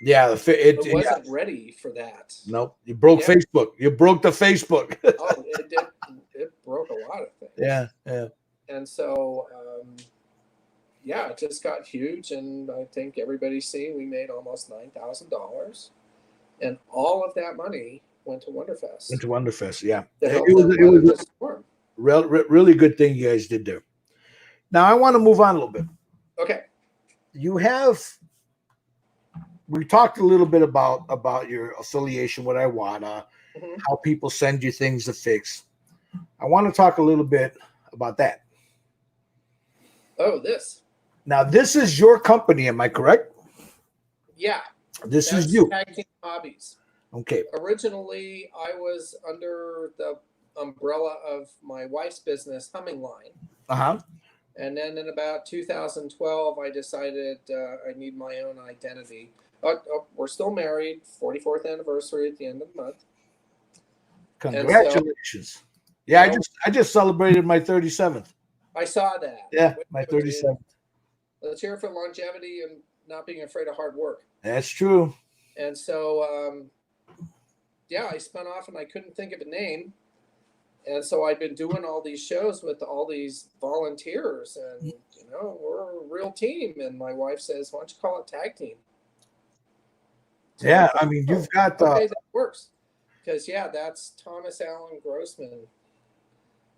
it wasn't ready for that. Nope, you broke Facebook. You broke the Facebook. Oh, it did. It broke a lot of things. Yeah. And so, it just got huge, and I think everybody's seen we made almost $9,000, and all of that money went to Wonderfest. Yeah. It was a storm. Really good thing you guys did there. Now I want to move on a little bit. Okay. We talked a little bit about your affiliation with Iwata, Mm-hmm. how people send you things to fix. I want to talk a little bit about that. Oh, this. Now, this is your company, am I correct? Yeah. That's is you. Tag Team Hobbies. Okay. Originally, I was under the umbrella of my wife's business, Humming Line. Uh-huh. And then in about 2012, I decided I need my own identity. We're still married, 44th anniversary at the end of the month. Congratulations. I just celebrated my 37th. I saw that. Yeah, my 37th. Let's hear it for longevity and not being afraid of hard work. That's true. And so, I spun off and I couldn't think of a name. And so I've been doing all these shows with all these volunteers, and we're a real team. And my wife says, "Why don't you call it Tag Team?" So I mean, you've got okay, that works, because that's Thomas Allen Grossman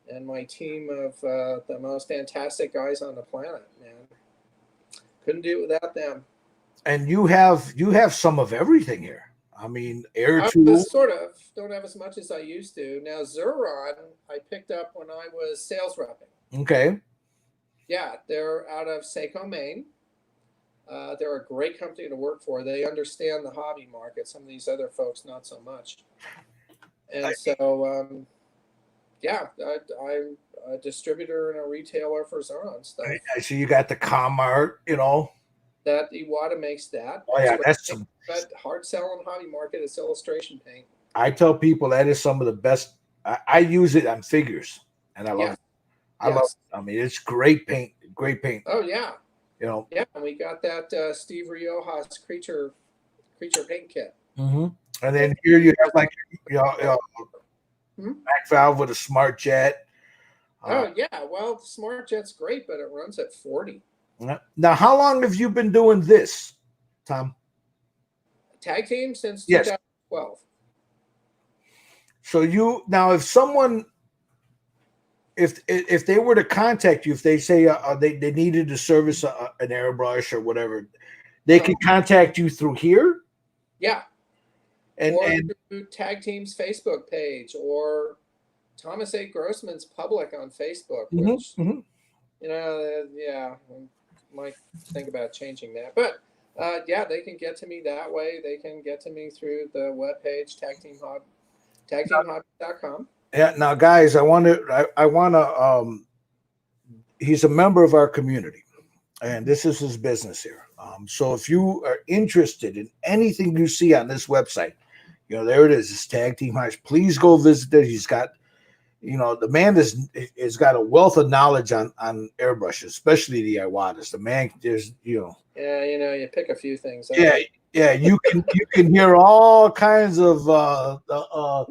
and my team of the most fantastic guys on the planet. Man, couldn't do it without them. And you have some of everything here. I mean, air tools. Sort of. Don't have as much as I used to. Now, Zuron, I picked up when I was sales repping. Okay. Yeah, they're out of Saco, Maine. They're a great company to work for. They understand the hobby market. Some of these other folks, not so much. And so, I'm a distributor and a retailer for Zuron stuff. I see you got the Comart, That Iwata makes that. Oh yeah, that's some hard selling hobby market. It's illustration paint. I tell people that is some of the best. I use it on figures, and I love it. I love it. I mean, it's great paint. Great paint. Oh yeah. Yeah, and we got that Steve Riojas creature paint kit. Mm-hmm. And then here you have like back valve with a Smart Jet. Oh yeah, well, the Smart Jet's great, but it runs at 40. Now, how long have you been doing this, Tom? Tag Team since 2012. So if they were to contact you, if they say they needed to service an airbrush or whatever, they could contact you through here. Yeah, and through Tag Team's Facebook page or Thomas A. Grossman's public on Facebook, which might think about changing that, but they can get to me that way. They can get to me through the webpage tagteamhobbies.com. Yeah. Now, guys, I want to. He's a member of our community, and this is his business here. So if you are interested in anything you see on this website, there it is. It's Tag Team Hobbies. Please go visit it. He's got the man is got a wealth of knowledge on airbrushes, especially the Iwatas. The man, Yeah, you pick a few things up. yeah, you can hear all kinds of Woohoo!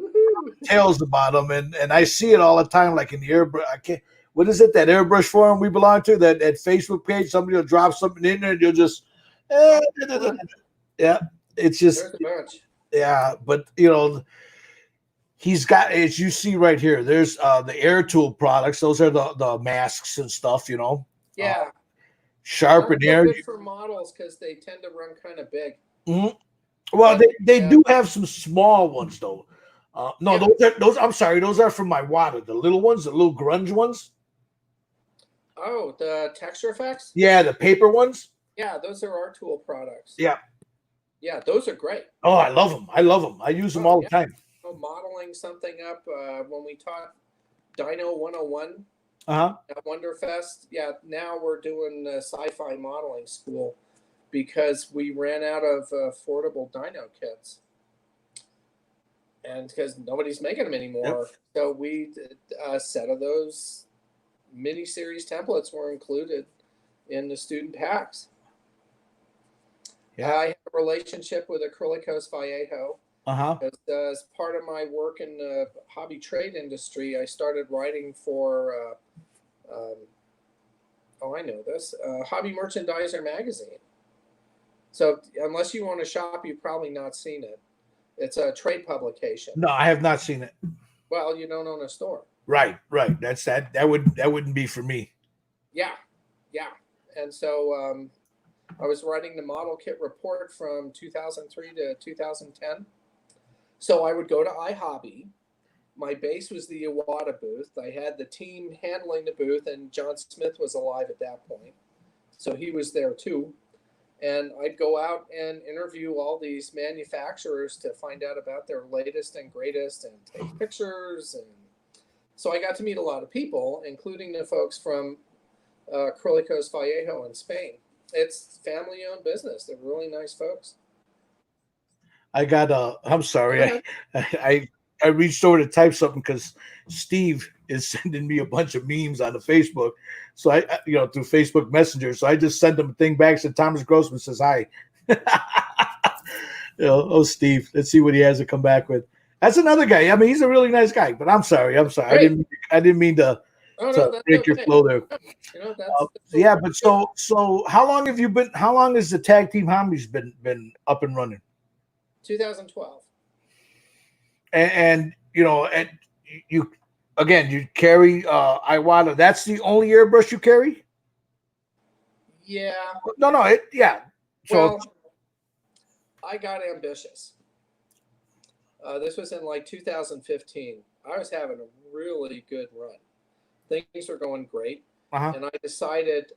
tales about them, and I see it all the time, like in the airbrush. I can't. What is it? That airbrush forum we belong to? That Facebook page. Somebody will drop something in there, and you'll just, yeah. It's just, There's a bunch. yeah. But he's got, as you see right here. There's the Air Tool products. Those are the masks and stuff. Yeah. Sharp and Air. Good for models because they tend to run kind of big. Mm-hmm. Well, they do have some small ones though. No, yeah. those I'm sorry, those are from my Wada, the little ones, the little grunge ones. Oh, the texture effects? Yeah, the paper ones. Yeah, those are our tool products. Yeah. Yeah, those are great. Oh, I love them. I use them all the time. Modeling something up when we taught Dino 101 at Wonderfest. Yeah, now we're doing sci-fi modeling school because we ran out of affordable Dino kits. And because nobody's making them anymore. Yep. So we a set of those mini-series templates were included in the student packs. Yeah. I have a relationship with Acrylicos Vallejo. As part of my work in the hobby trade industry, I started writing for, I know this, Hobby Merchandiser magazine. So unless you want to shop, you've probably not seen it. It's a trade publication. No, I have not seen it. Well, you don't own a store. Right. That's that. That wouldn't be for me. Yeah. And so I was writing the model kit report from 2003 to 2010. So I would go to iHobby. My base was the Iwata booth. I had the team handling the booth, and John Smith was alive at that point. So he was there too. And I'd go out and interview all these manufacturers to find out about their latest and greatest and take pictures. And so I got to meet a lot of people, including the folks from Acrylicos Vallejo in Spain. It's family-owned business. They're really nice folks. I'm sorry. I reached over to type something because Steve is sending me a bunch of memes on the Facebook. So I through Facebook Messenger. So I just sent him a thing back. Said Thomas Grossman says hi. Steve, let's see what he has to come back with. That's another guy. I mean, he's a really nice guy, but I'm sorry. Great. I didn't mean to break your flow there. Yeah, but so how long has the Tag Team Hobbies been up and running? 2012. And you carry Iwata. That's the only airbrush you carry? Yeah. No. So I got ambitious. This was in like 2015. I was having a really good run. Things were going great. And I decided,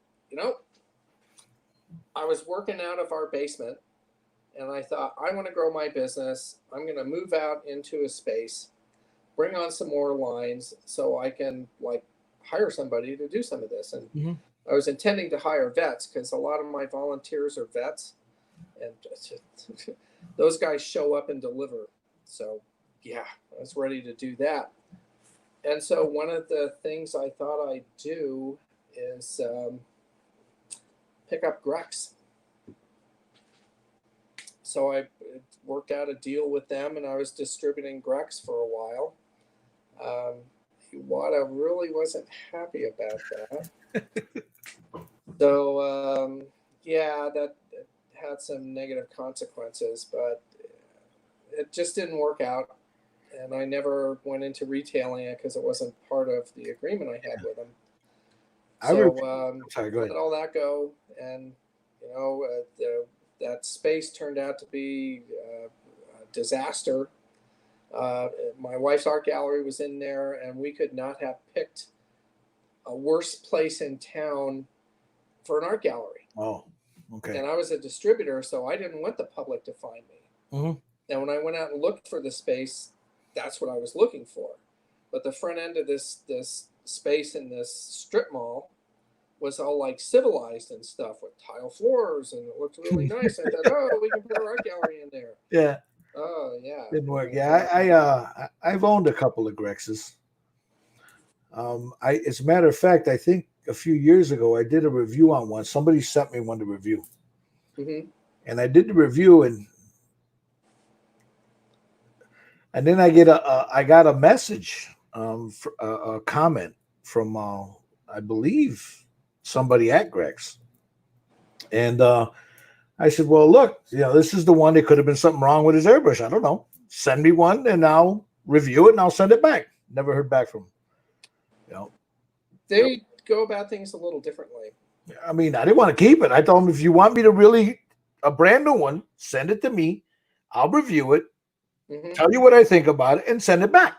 I was working out of our basement. And I thought, I want to grow my business. I'm going to move out into a space, bring on some more lines so I can hire somebody to do some of this. And I was intending to hire vets because a lot of my volunteers are vets. And those guys show up and deliver. So, yeah, I was ready to do that. And so one of the things I thought I'd do is pick up Grex. So I worked out a deal with them, and I was distributing Grex for a while. Iwata really wasn't happy about that. So, that had some negative consequences, but it just didn't work out. And I never went into retailing it because it wasn't part of the agreement I had with them. So let all that go, and that space turned out to be a disaster. My wife's art gallery was in there, and we could not have picked a worse place in town for an art gallery. Oh, okay. And I was a distributor, so I didn't want the public to find me. Now, when I went out and looked for the space, that's what I was looking for. But the front end of this space in this strip mall was all civilized and stuff with tile floors, and it looked really nice. I thought, we can put our art gallery in there. Yeah. Oh, yeah. Didn't work. Yeah, I've owned a couple of Grexes. As a matter of fact, I think a few years ago I did a review on one. Somebody sent me one to review, and I did the review, and then I got a message, a comment from I believe somebody at Greg's, and I said, "Well, look, this is the one. There could have been something wrong with his airbrush. I don't know. Send me one, and I'll review it, and I'll send it back." Never heard back from him. They go about things a little differently. I mean, I didn't want to keep it. I told him, if you want me to really a brand new one, send it to me. I'll review it, tell you what I think about it, and send it back.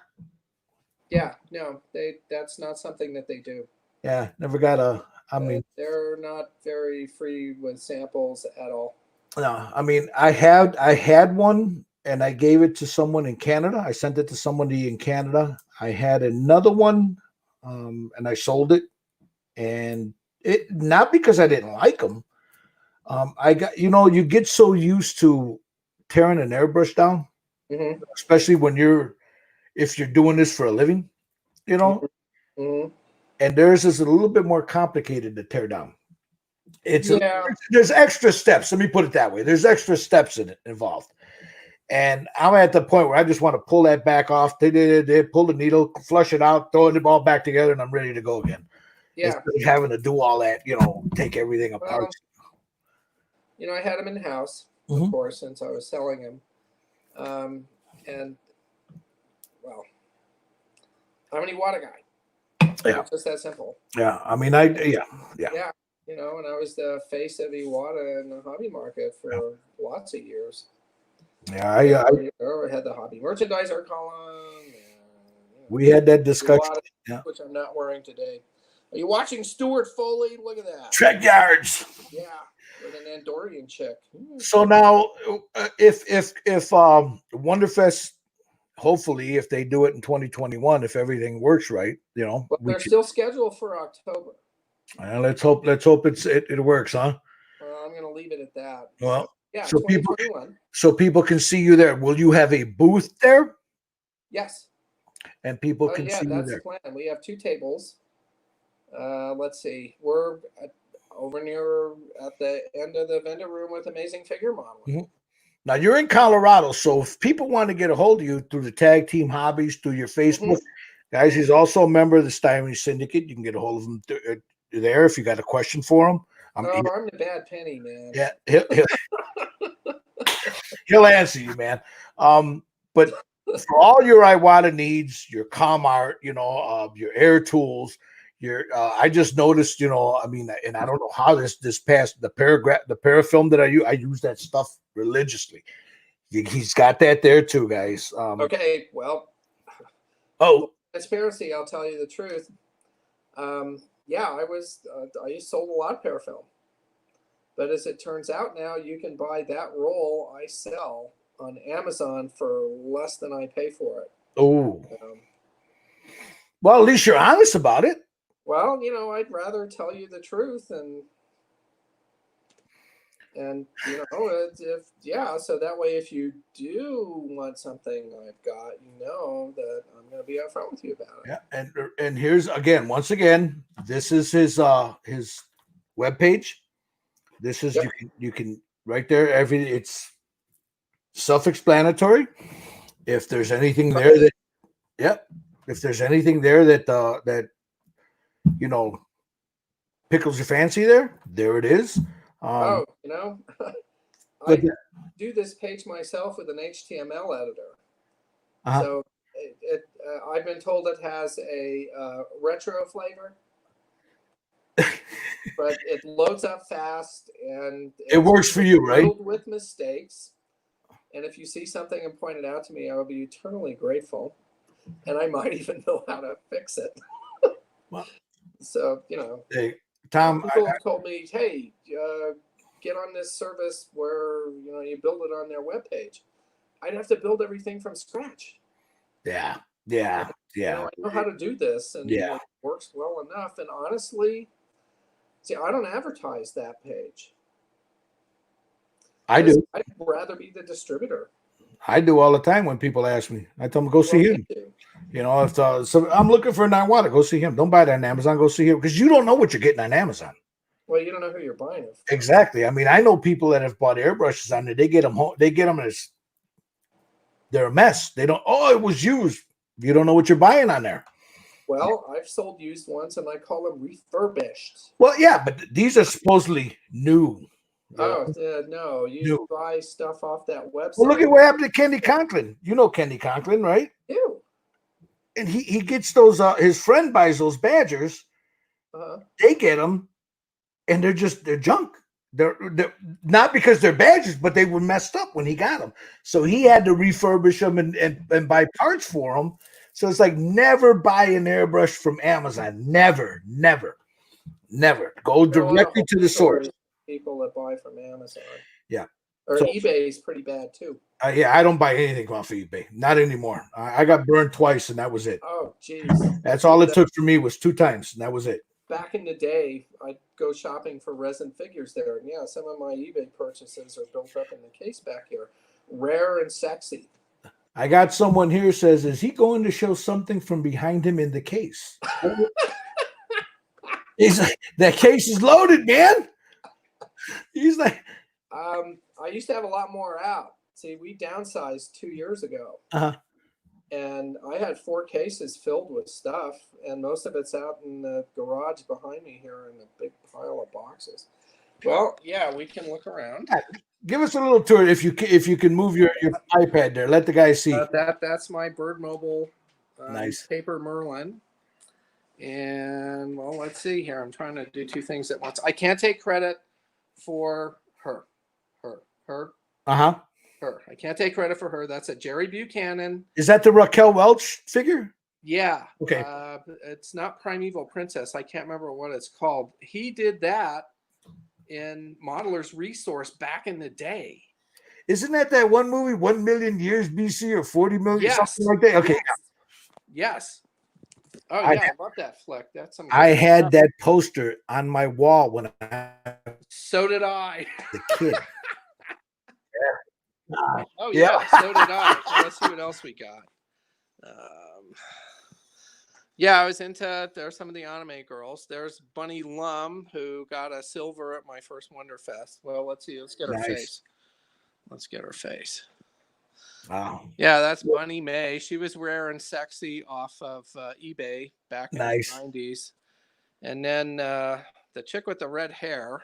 Yeah, no, that's not something that they do. Yeah, never got a. I mean, they're not very free with samples at all. No, I mean, I had one, and I gave it to someone in Canada. I sent it to somebody in Canada. I had another one, and I sold it, and it not because I didn't like them. I got you get so used to tearing an airbrush down, especially if you're doing this for a living, and theirs is a little bit more complicated to tear down. There's extra steps. Let me put it that way. There's extra steps involved. And I'm at the point where I just want to pull that back off. They pull the needle, flush it out, throw it all back together, and I'm ready to go again. Yeah. Instead of having to do all that, take everything apart. I had them in the house, of course, since I was selling them. And, well, I'm an Iwata guy. Yeah. It's just that simple. Yeah. I mean, Yeah. And I was the face of Iwata in the hobby market for lots of years. Yeah, I had the hobby merchandiser column. We had that discussion, which I'm not wearing today. Are you watching Stuart Foley? Look at that. Trek Yards. Yeah, with an Andorian chick. So now, if Wonderfest, hopefully, if they do it in 2021, if everything works right, But they're still scheduled for October. Let's hope it works, huh? Well, I'm going to leave it at that. Well, yeah, so 2021. people can see you there. Will you have a booth there? Yes. And people can see you there. Yeah, that's the plan. We have 2 tables. Let's see. We're over near at the end of the vendor room with Amazing Figure Modeling. Now, you're in Colorado, so if people want to get a hold of you through the Tag Team Hobbies, through your Facebook, guys, he's also a member of the Stymie Syndicate. You can get a hold of him there if you got a question for him. I'm the bad penny, man. Yeah, he'll answer you, man. But for all your Iwata needs, your com art, your air tools, I just noticed, and I don't know how this passed the parafilm that I use that stuff religiously. He's got that there too, guys. Okay, well, transparency. I'll tell you the truth. I sold a lot of parafilm, but as it turns out now, you can buy that roll I sell on Amazon for less than I pay for it. Oh, well, at least you're honest about it. Well, I'd rather tell you the truth and so that way if you do want something I've got, that I'm going to be upfront with you about it. Yeah, and here's once again, this is his webpage. This is you can right there. It's self-explanatory. If there's anything there that pickles your fancy, there it is. I do this page myself with an HTML editor. So I've been told it has a retro flavor, but it loads up fast and it works for you, right? Filled with mistakes. And if you see something and point it out to me, I will be eternally grateful. And I might even know how to fix it. Well, so, hey, Tom, people have told me, hey, get on this service where, you build it on their webpage. I'd have to build everything from scratch. Yeah. I know how to do this, and it works well enough. And honestly, I don't advertise that page. I do. I'd rather be the distributor. I do all the time when people ask me. I tell them, go see Well, him. You know, if so I'm looking for a Niwata, go see him. Don't buy that on Amazon. Go see him because you don't know what you're getting on Amazon. Well, you don't know who you're buying it from. Exactly. I mean, I know people that have bought airbrushes on there. They get them home. They get them as they're a mess. They don't. Oh, it was used. You don't know what you're buying on there. Well, I've sold used ones, and I call them refurbished. Well, yeah, but these are supposedly new. Oh, no, you buy stuff off that website. Well, look at what happened to Kenny Conklin. You know Kenny Conklin, right? Ew. And he gets those. His friend buys those Badgers. They get them, and they're junk. They're not because they're Badgers, but they were messed up when he got them. So he had to refurbish them and buy parts for them. So it's like never buy an airbrush from Amazon. Never. Go directly to the source. People that buy from Amazon. Yeah. Or eBay is pretty bad too. Yeah, I don't buy anything off of eBay. Not anymore. I got burned twice, and that was it. Oh, geez. That's all it took for me was 2 times, and that was it. Back in the day, I'd go shopping for resin figures there. And yeah, some of my eBay purchases are built up in the case back here. Rare and sexy. I got someone here says, is he going to show something from behind him in the case? He's like, that case is loaded, man. He's like, I used to have a lot more out. See, we downsized 2 years ago. And I had 4 cases filled with stuff, and most of it's out in the garage behind me here in a big pile of boxes. Well, yeah, we can look around. Give us a little tour if you can move your iPad there. Let the guys see. That's my Bird Mobile nice paper Merlin. And well, let's see here. I'm trying to do 2 things at once. I can't take credit for her. Her. I can't take credit for her. That's a Jerry Buchanan. Is that the Raquel Welch figure? Yeah. Okay. It's not Primeval Princess. I can't remember what it's called. He did that in Modeler's Resource back in the day. Isn't that one movie, 1 million years BC or 40 million, yes. something like that? Okay. Yes. Oh, yeah, I love that flick. That's some. I had stuff. That poster on my wall when So did I. The kid. Oh, yeah, so did I. Let's see what else we got. Yeah, I was into, there's some of the anime girls. There's Bunny Lum, who got a silver at my first Wonderfest. Well, let's see. Let's get her face. Let's get her face. Wow. Yeah, that's Bunny May. She was rare and sexy off of eBay back in the 90s. And then the chick with the red hair.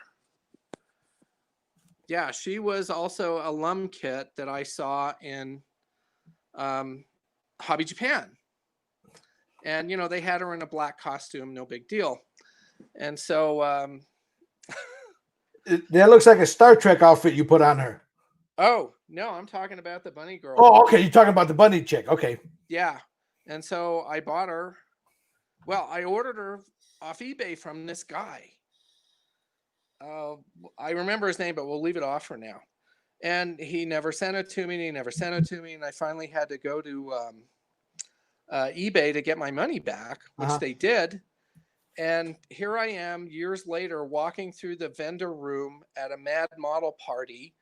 Yeah, she was also a Lum kit that I saw in Hobby Japan. And, you know, they had her in a black costume, no big deal. And so... that looks like a Star Trek outfit you put on her. Oh, no, I'm talking about the bunny girl. Oh, okay, you're talking about the bunny chick. Okay. Yeah, and so I bought her. Well, I ordered her off eBay from this guy. I remember his name, but we'll leave it off for now. And he never sent it to me, and I finally had to go to eBay to get my money back, which they did. And here I am years later walking through the vendor room at a Mad Model party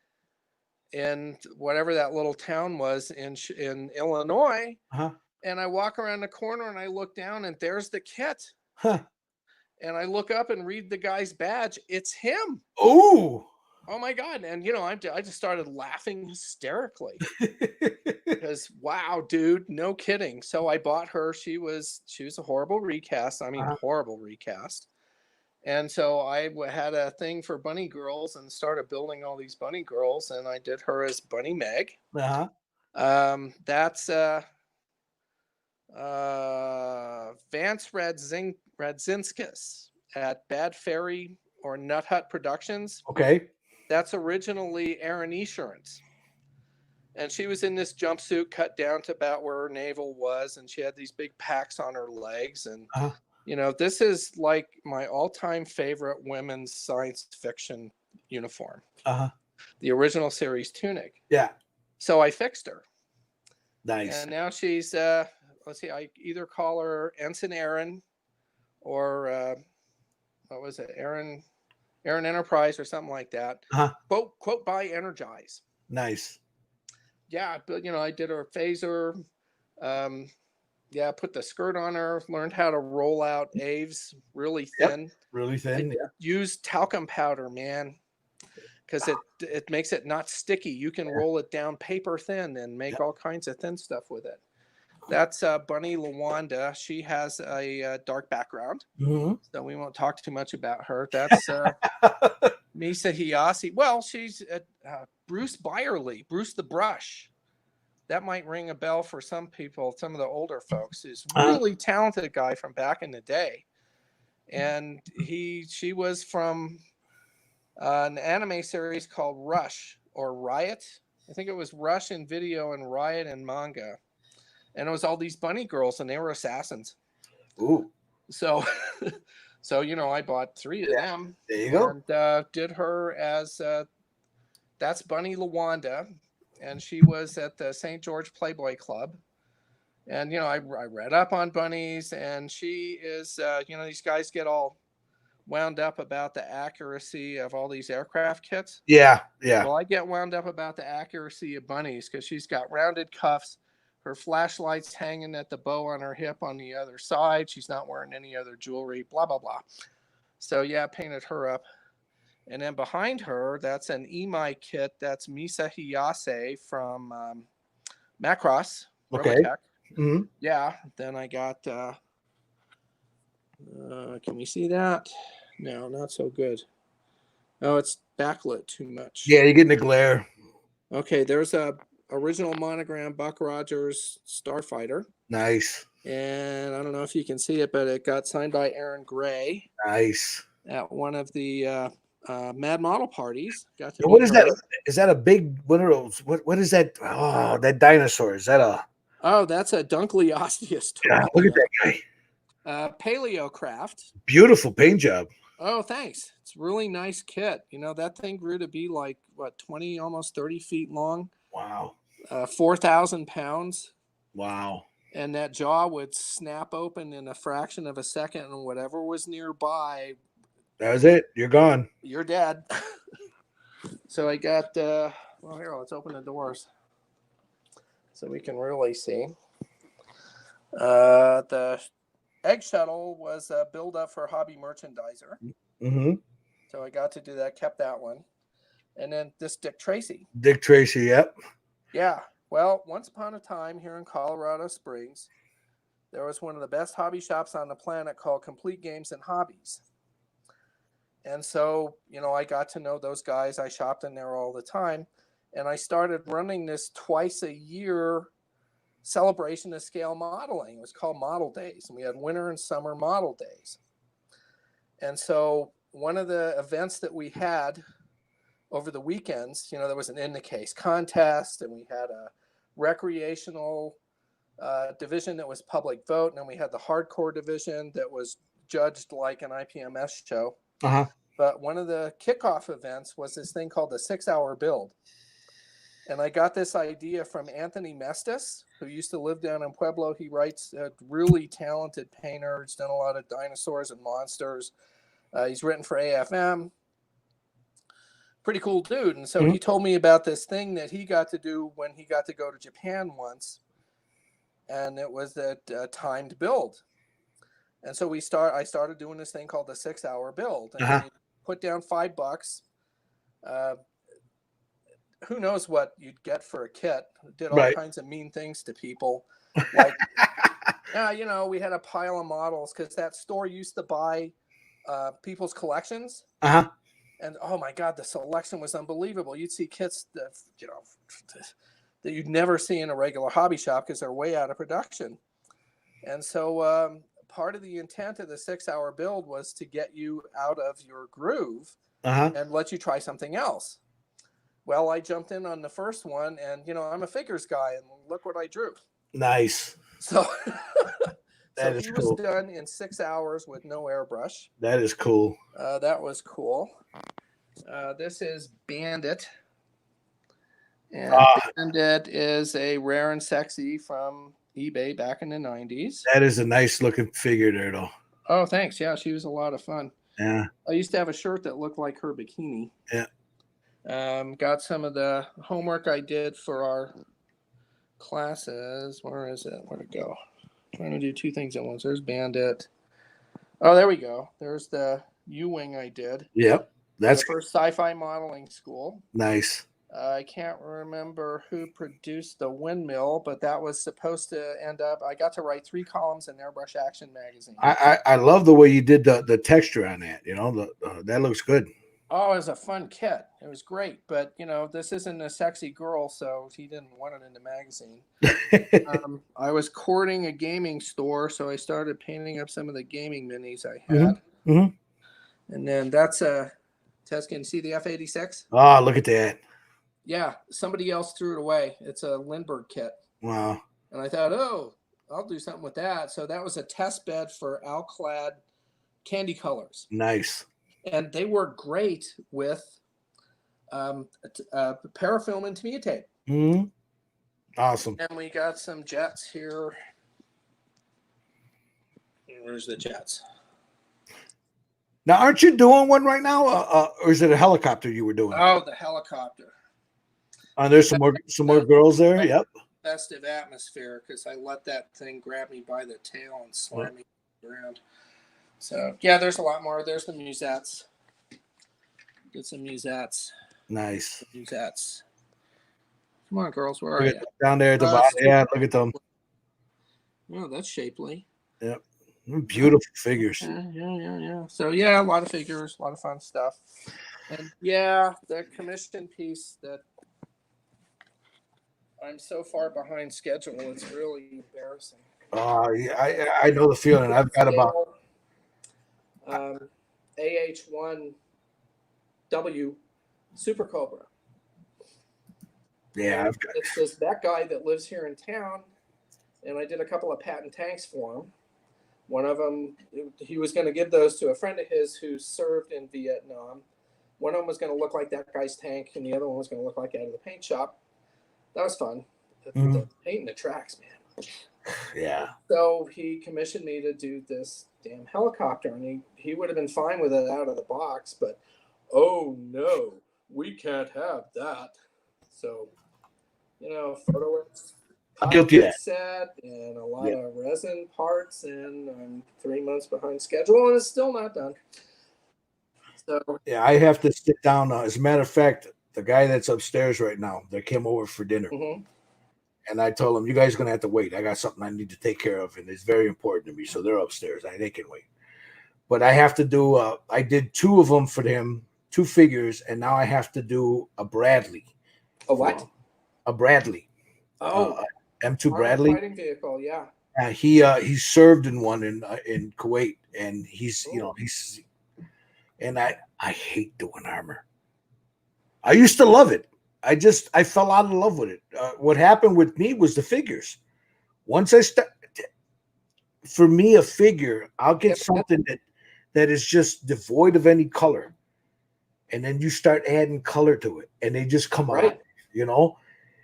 in whatever that little town was in Illinois. And I walk around the corner and I look down and there's the kit. And I look up and read the guy's badge. It's him. Oh my God. And, you know, I just started laughing hysterically because, wow, dude, no kidding. So I bought her. She was a horrible recast. I mean, horrible recast. And so I had a thing for bunny girls and started building all these bunny girls. And I did her as Bunny Meg. That's Vance Radzinskis at Bad Fairy or Nut Hut Productions. Okay. That's originally Erin Esurance. And she was in this jumpsuit cut down to about where her navel was. And she had these big packs on her legs. And, you know, this is like my all-time favorite women's science fiction uniform. The original series tunic. Yeah. So I fixed her. Nice. And now she's, let's see, I either call her Ensign Erin or, what was it? Erin Enterprise or something like that. Quote by Energize. Nice. yeah, but I did her phaser. Um, yeah, put the skirt on her. Learned how to roll out Aves really Yep. thin. Really thin. Yeah. Use talcum powder, man, because it makes it not sticky. You can roll it down paper thin and make all kinds of thin stuff with it. That's Bunny Lawanda. She has a dark background, so we won't talk too much about her. That's Misa Hiyase. Well, she's Bruce Byerly, Bruce the Brush. That might ring a bell for some people, some of the older folks. He's really talented guy from back in the day. And she was from an anime series called Rush or Riot. I think it was Rush in video and Riot in manga. And it was all these bunny girls and they were assassins. Ooh. So so I bought 3 of them. There you go. And did her as that's Bunny Lawanda, and she was at the St. George Playboy Club. And I read up on bunnies, and she is these guys get all wound up about the accuracy of all these aircraft kits. Yeah, yeah. Well, I get wound up about the accuracy of bunnies because she's got rounded cuffs, her flashlight's hanging at the bow on her hip on the other side. She's not wearing any other jewelry, blah, blah, blah. So, yeah, painted her up. And then behind her, that's an Emai kit. That's Misa Hiyase from Macross. Okay. Robotech. Mm-hmm. Yeah. Then I got, can we see that? No, not so good. Oh, it's backlit too much. Yeah, you're getting the glare. Okay, there's a original monogram Buck Rogers Starfighter. Nice. And I don't know if you can see it, but it got signed by Aaron Gray. Nice. At one of the Mad Model parties. Got to what is her. that? Is that a big one of those? What is that? Oh, that dinosaur. Is that a? Oh, that's a Dunkleosteus toy. Yeah, look at that guy. Paleocraft. Beautiful paint job. Oh, thanks. It's a really nice kit. That thing grew to be like, 20, almost 30 feet long. Wow. 4,000 pounds. Wow. And that jaw would snap open in a fraction of a second, and whatever was nearby. That was it. You're gone. You're dead. So I got, here, let's open the doors so we can really see. The egg shuttle was a build-up for Hobby Merchandiser. Mm-hmm. So I got to do that, kept that one. And then this Dick Tracy. Dick Tracy, yep. Yeah. Well, once upon a time here in Colorado Springs, there was one of the best hobby shops on the planet called Complete Games and Hobbies. And so, I got to know those guys. I shopped in there all the time. And I started running this twice a year celebration of scale modeling. It was called Model Days. And we had winter and summer model days. And so one of the events that we had over the weekends, there was an in the case contest, and we had a recreational division that was public vote. And then we had the hardcore division that was judged like an IPMS show. Uh-huh. But one of the kickoff events was this thing called the 6-hour build. And I got this idea from Anthony Mestis, who used to live down in Pueblo. He writes a really talented painter. He's done a lot of dinosaurs and monsters. He's written for AFM. Pretty cool dude. And so he told me about this thing that he got to do when he got to go to Japan once. And it was that timed build. And so I started doing this thing called the 6-hour build. And you put down $5. Who knows what you'd get for a kit? Did all kinds of mean things to people. Like, we had a pile of models because that store used to buy people's collections. Uh-huh. And oh my God, the selection was unbelievable. You'd see kits that you'd never see in a regular hobby shop because they're way out of production. And so part of the intent of the 6-hour build was to get you out of your groove and let you try something else. Well, I jumped in on the first one, and I'm a figures guy, and look what I drew. Nice. So, that is cool. Was done in 6 hours with no airbrush. That is cool. That was cool. This is Bandit. And Bandit is a rare and sexy from eBay back in the 90s. That is a nice looking figure there, though. Oh, thanks. Yeah, she was a lot of fun. Yeah. I used to have a shirt that looked like her bikini. Yeah. Got some of the homework I did for our classes. Where is it? Where'd it go? I'm trying to do two things at once. There's Bandit. Oh, there we go. There's the U-Wing I did. Yep. That's the first sci-fi modeling school. nice. I can't remember who produced the windmill, but that was supposed to end up. I got to write 3 columns in Airbrush Action magazine. I love the way you did the texture on that. You know, that looks good. Oh, it was a fun kit. It was great, but you know, this isn't a sexy girl, so he didn't want it in the magazine. I was courting a gaming store, so I started painting up some of the gaming minis I had. And then that's a Tess. Can you see the F-86? Oh, look at that. Yeah, somebody else threw it away. It's a Lindbergh kit. Wow. And I thought, oh, I'll do something with that. So that was a test bed for Alclad candy colors. Nice. And they work great with parafilm and Tamiya tape. Awesome. And we got some jets here. Where's the jets? Now, aren't you doing one right now, or is it a helicopter you were doing? Oh, the helicopter. There's some more girls there. Yep. Festive atmosphere because I let that thing grab me by the tail and slam me around. So yeah, there's a lot more. There's the musettes. Get some musettes. Nice. Musettes. Come on, girls, where are you? Down there at the bottom. Yeah, look at them. Oh, that's shapely. Yep. Beautiful figures. Yeah. So yeah, a lot of figures, a lot of fun stuff. And yeah, the commission piece that I'm so far behind schedule, it's really embarrassing. Yeah, I know the feeling. I've got about AH-1W Super Cobra. Yeah, it's that guy that lives here in town, and I did a couple of patent tanks for him. One of them, he was going to give those to a friend of his who served in Vietnam. One of them was going to look like that guy's tank, and the other one was going to look like out of the paint shop. That was fun. The painting the tracks, man. Yeah. So he commissioned me to do this damn helicopter, and he would have been fine with it out of the box, but oh no, we can't have that. So, you know, photo set and a lot of resin parts, and I'm 3 months behind schedule, and it's still not done. So yeah, I have to sit down. As a matter of fact, the guy that's upstairs right now, they came over for dinner. And I told them, you guys are going to have to wait. I got something I need to take care of, and it's very important to me. So they're upstairs. They can wait. But I have to do, I did 2 of them for him, 2 figures, and now I have to do a Bradley. A what? A Bradley. Oh. M2 Bradley. Fighting vehicle, yeah. He served in one in Kuwait, and he's, you know, and I hate doing armor. I used to love it. I fell out of love with it. What happened with me was the figures. Once I for me, a figure, I'll get something that is just devoid of any color, and then you start adding color to it, and they just come out. You know,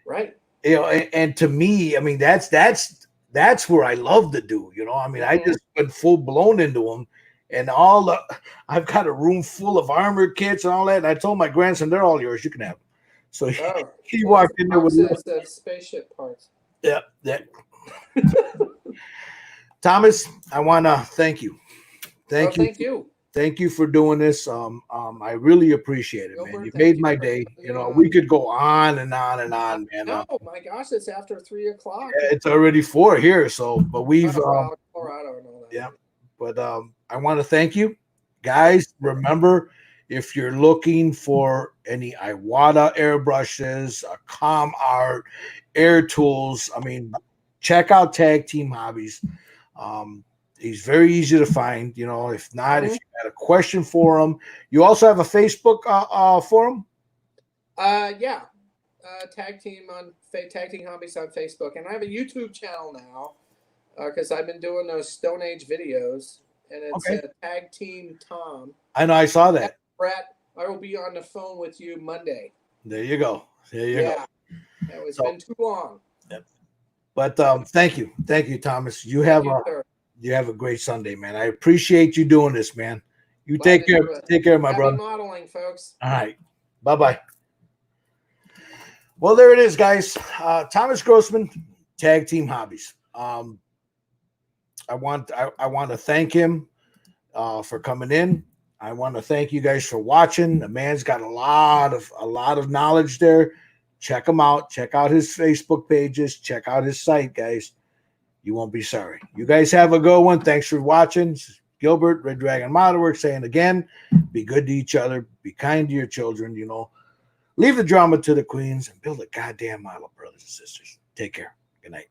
right? You know, and to me, I mean, that's where I love to do. You know, I mean, I just went full blown into them. And I've got a room full of armor kits and all that. And I told my grandson, they're all yours. You can have them. So he walked in there with spaceship parts. Yeah. Thomas, I want to thank you. Thank you. Thank you for doing this. I really appreciate it, man. You made my day. You know, we could go on and on and on, man. No, my gosh, it's after 3 o'clock. Yeah, it's already 4 here. So, but we've Colorado and all that. Yeah. But I want to thank you, guys. Remember, if you're looking for any Iwata airbrushes, Com Art, air tools, I mean, check out Tag Team Hobbies. He's very easy to find. You know, if not, if you had a question for him, you also have a Facebook forum. Yeah, Tag Team Hobbies on Facebook, and I have a YouTube channel now. Because I've been doing those Stone Age videos, and it's Tag Team Tom. I know, I saw that. Brett, I will be on the phone with you Monday. There you go. It's been too long. Yep. But thank you, Thomas. You have a great Sunday, man. I appreciate you doing this, man. You take care, my brother. Modeling, folks. All right, bye. Well, there it is, guys. Thomas Grossman, Tag Team Hobbies. I want to thank him for coming in. I want to thank you guys for watching. The man's got a lot of knowledge there. Check him out. Check out his Facebook pages. Check out his site, guys. You won't be sorry. You guys have a good one. Thanks for watching. Gilbert, Red Dragon Modelworks, saying again, be good to each other. Be kind to your children. You know, leave the drama to the queens and build a goddamn model, brothers and sisters. Take care. Good night.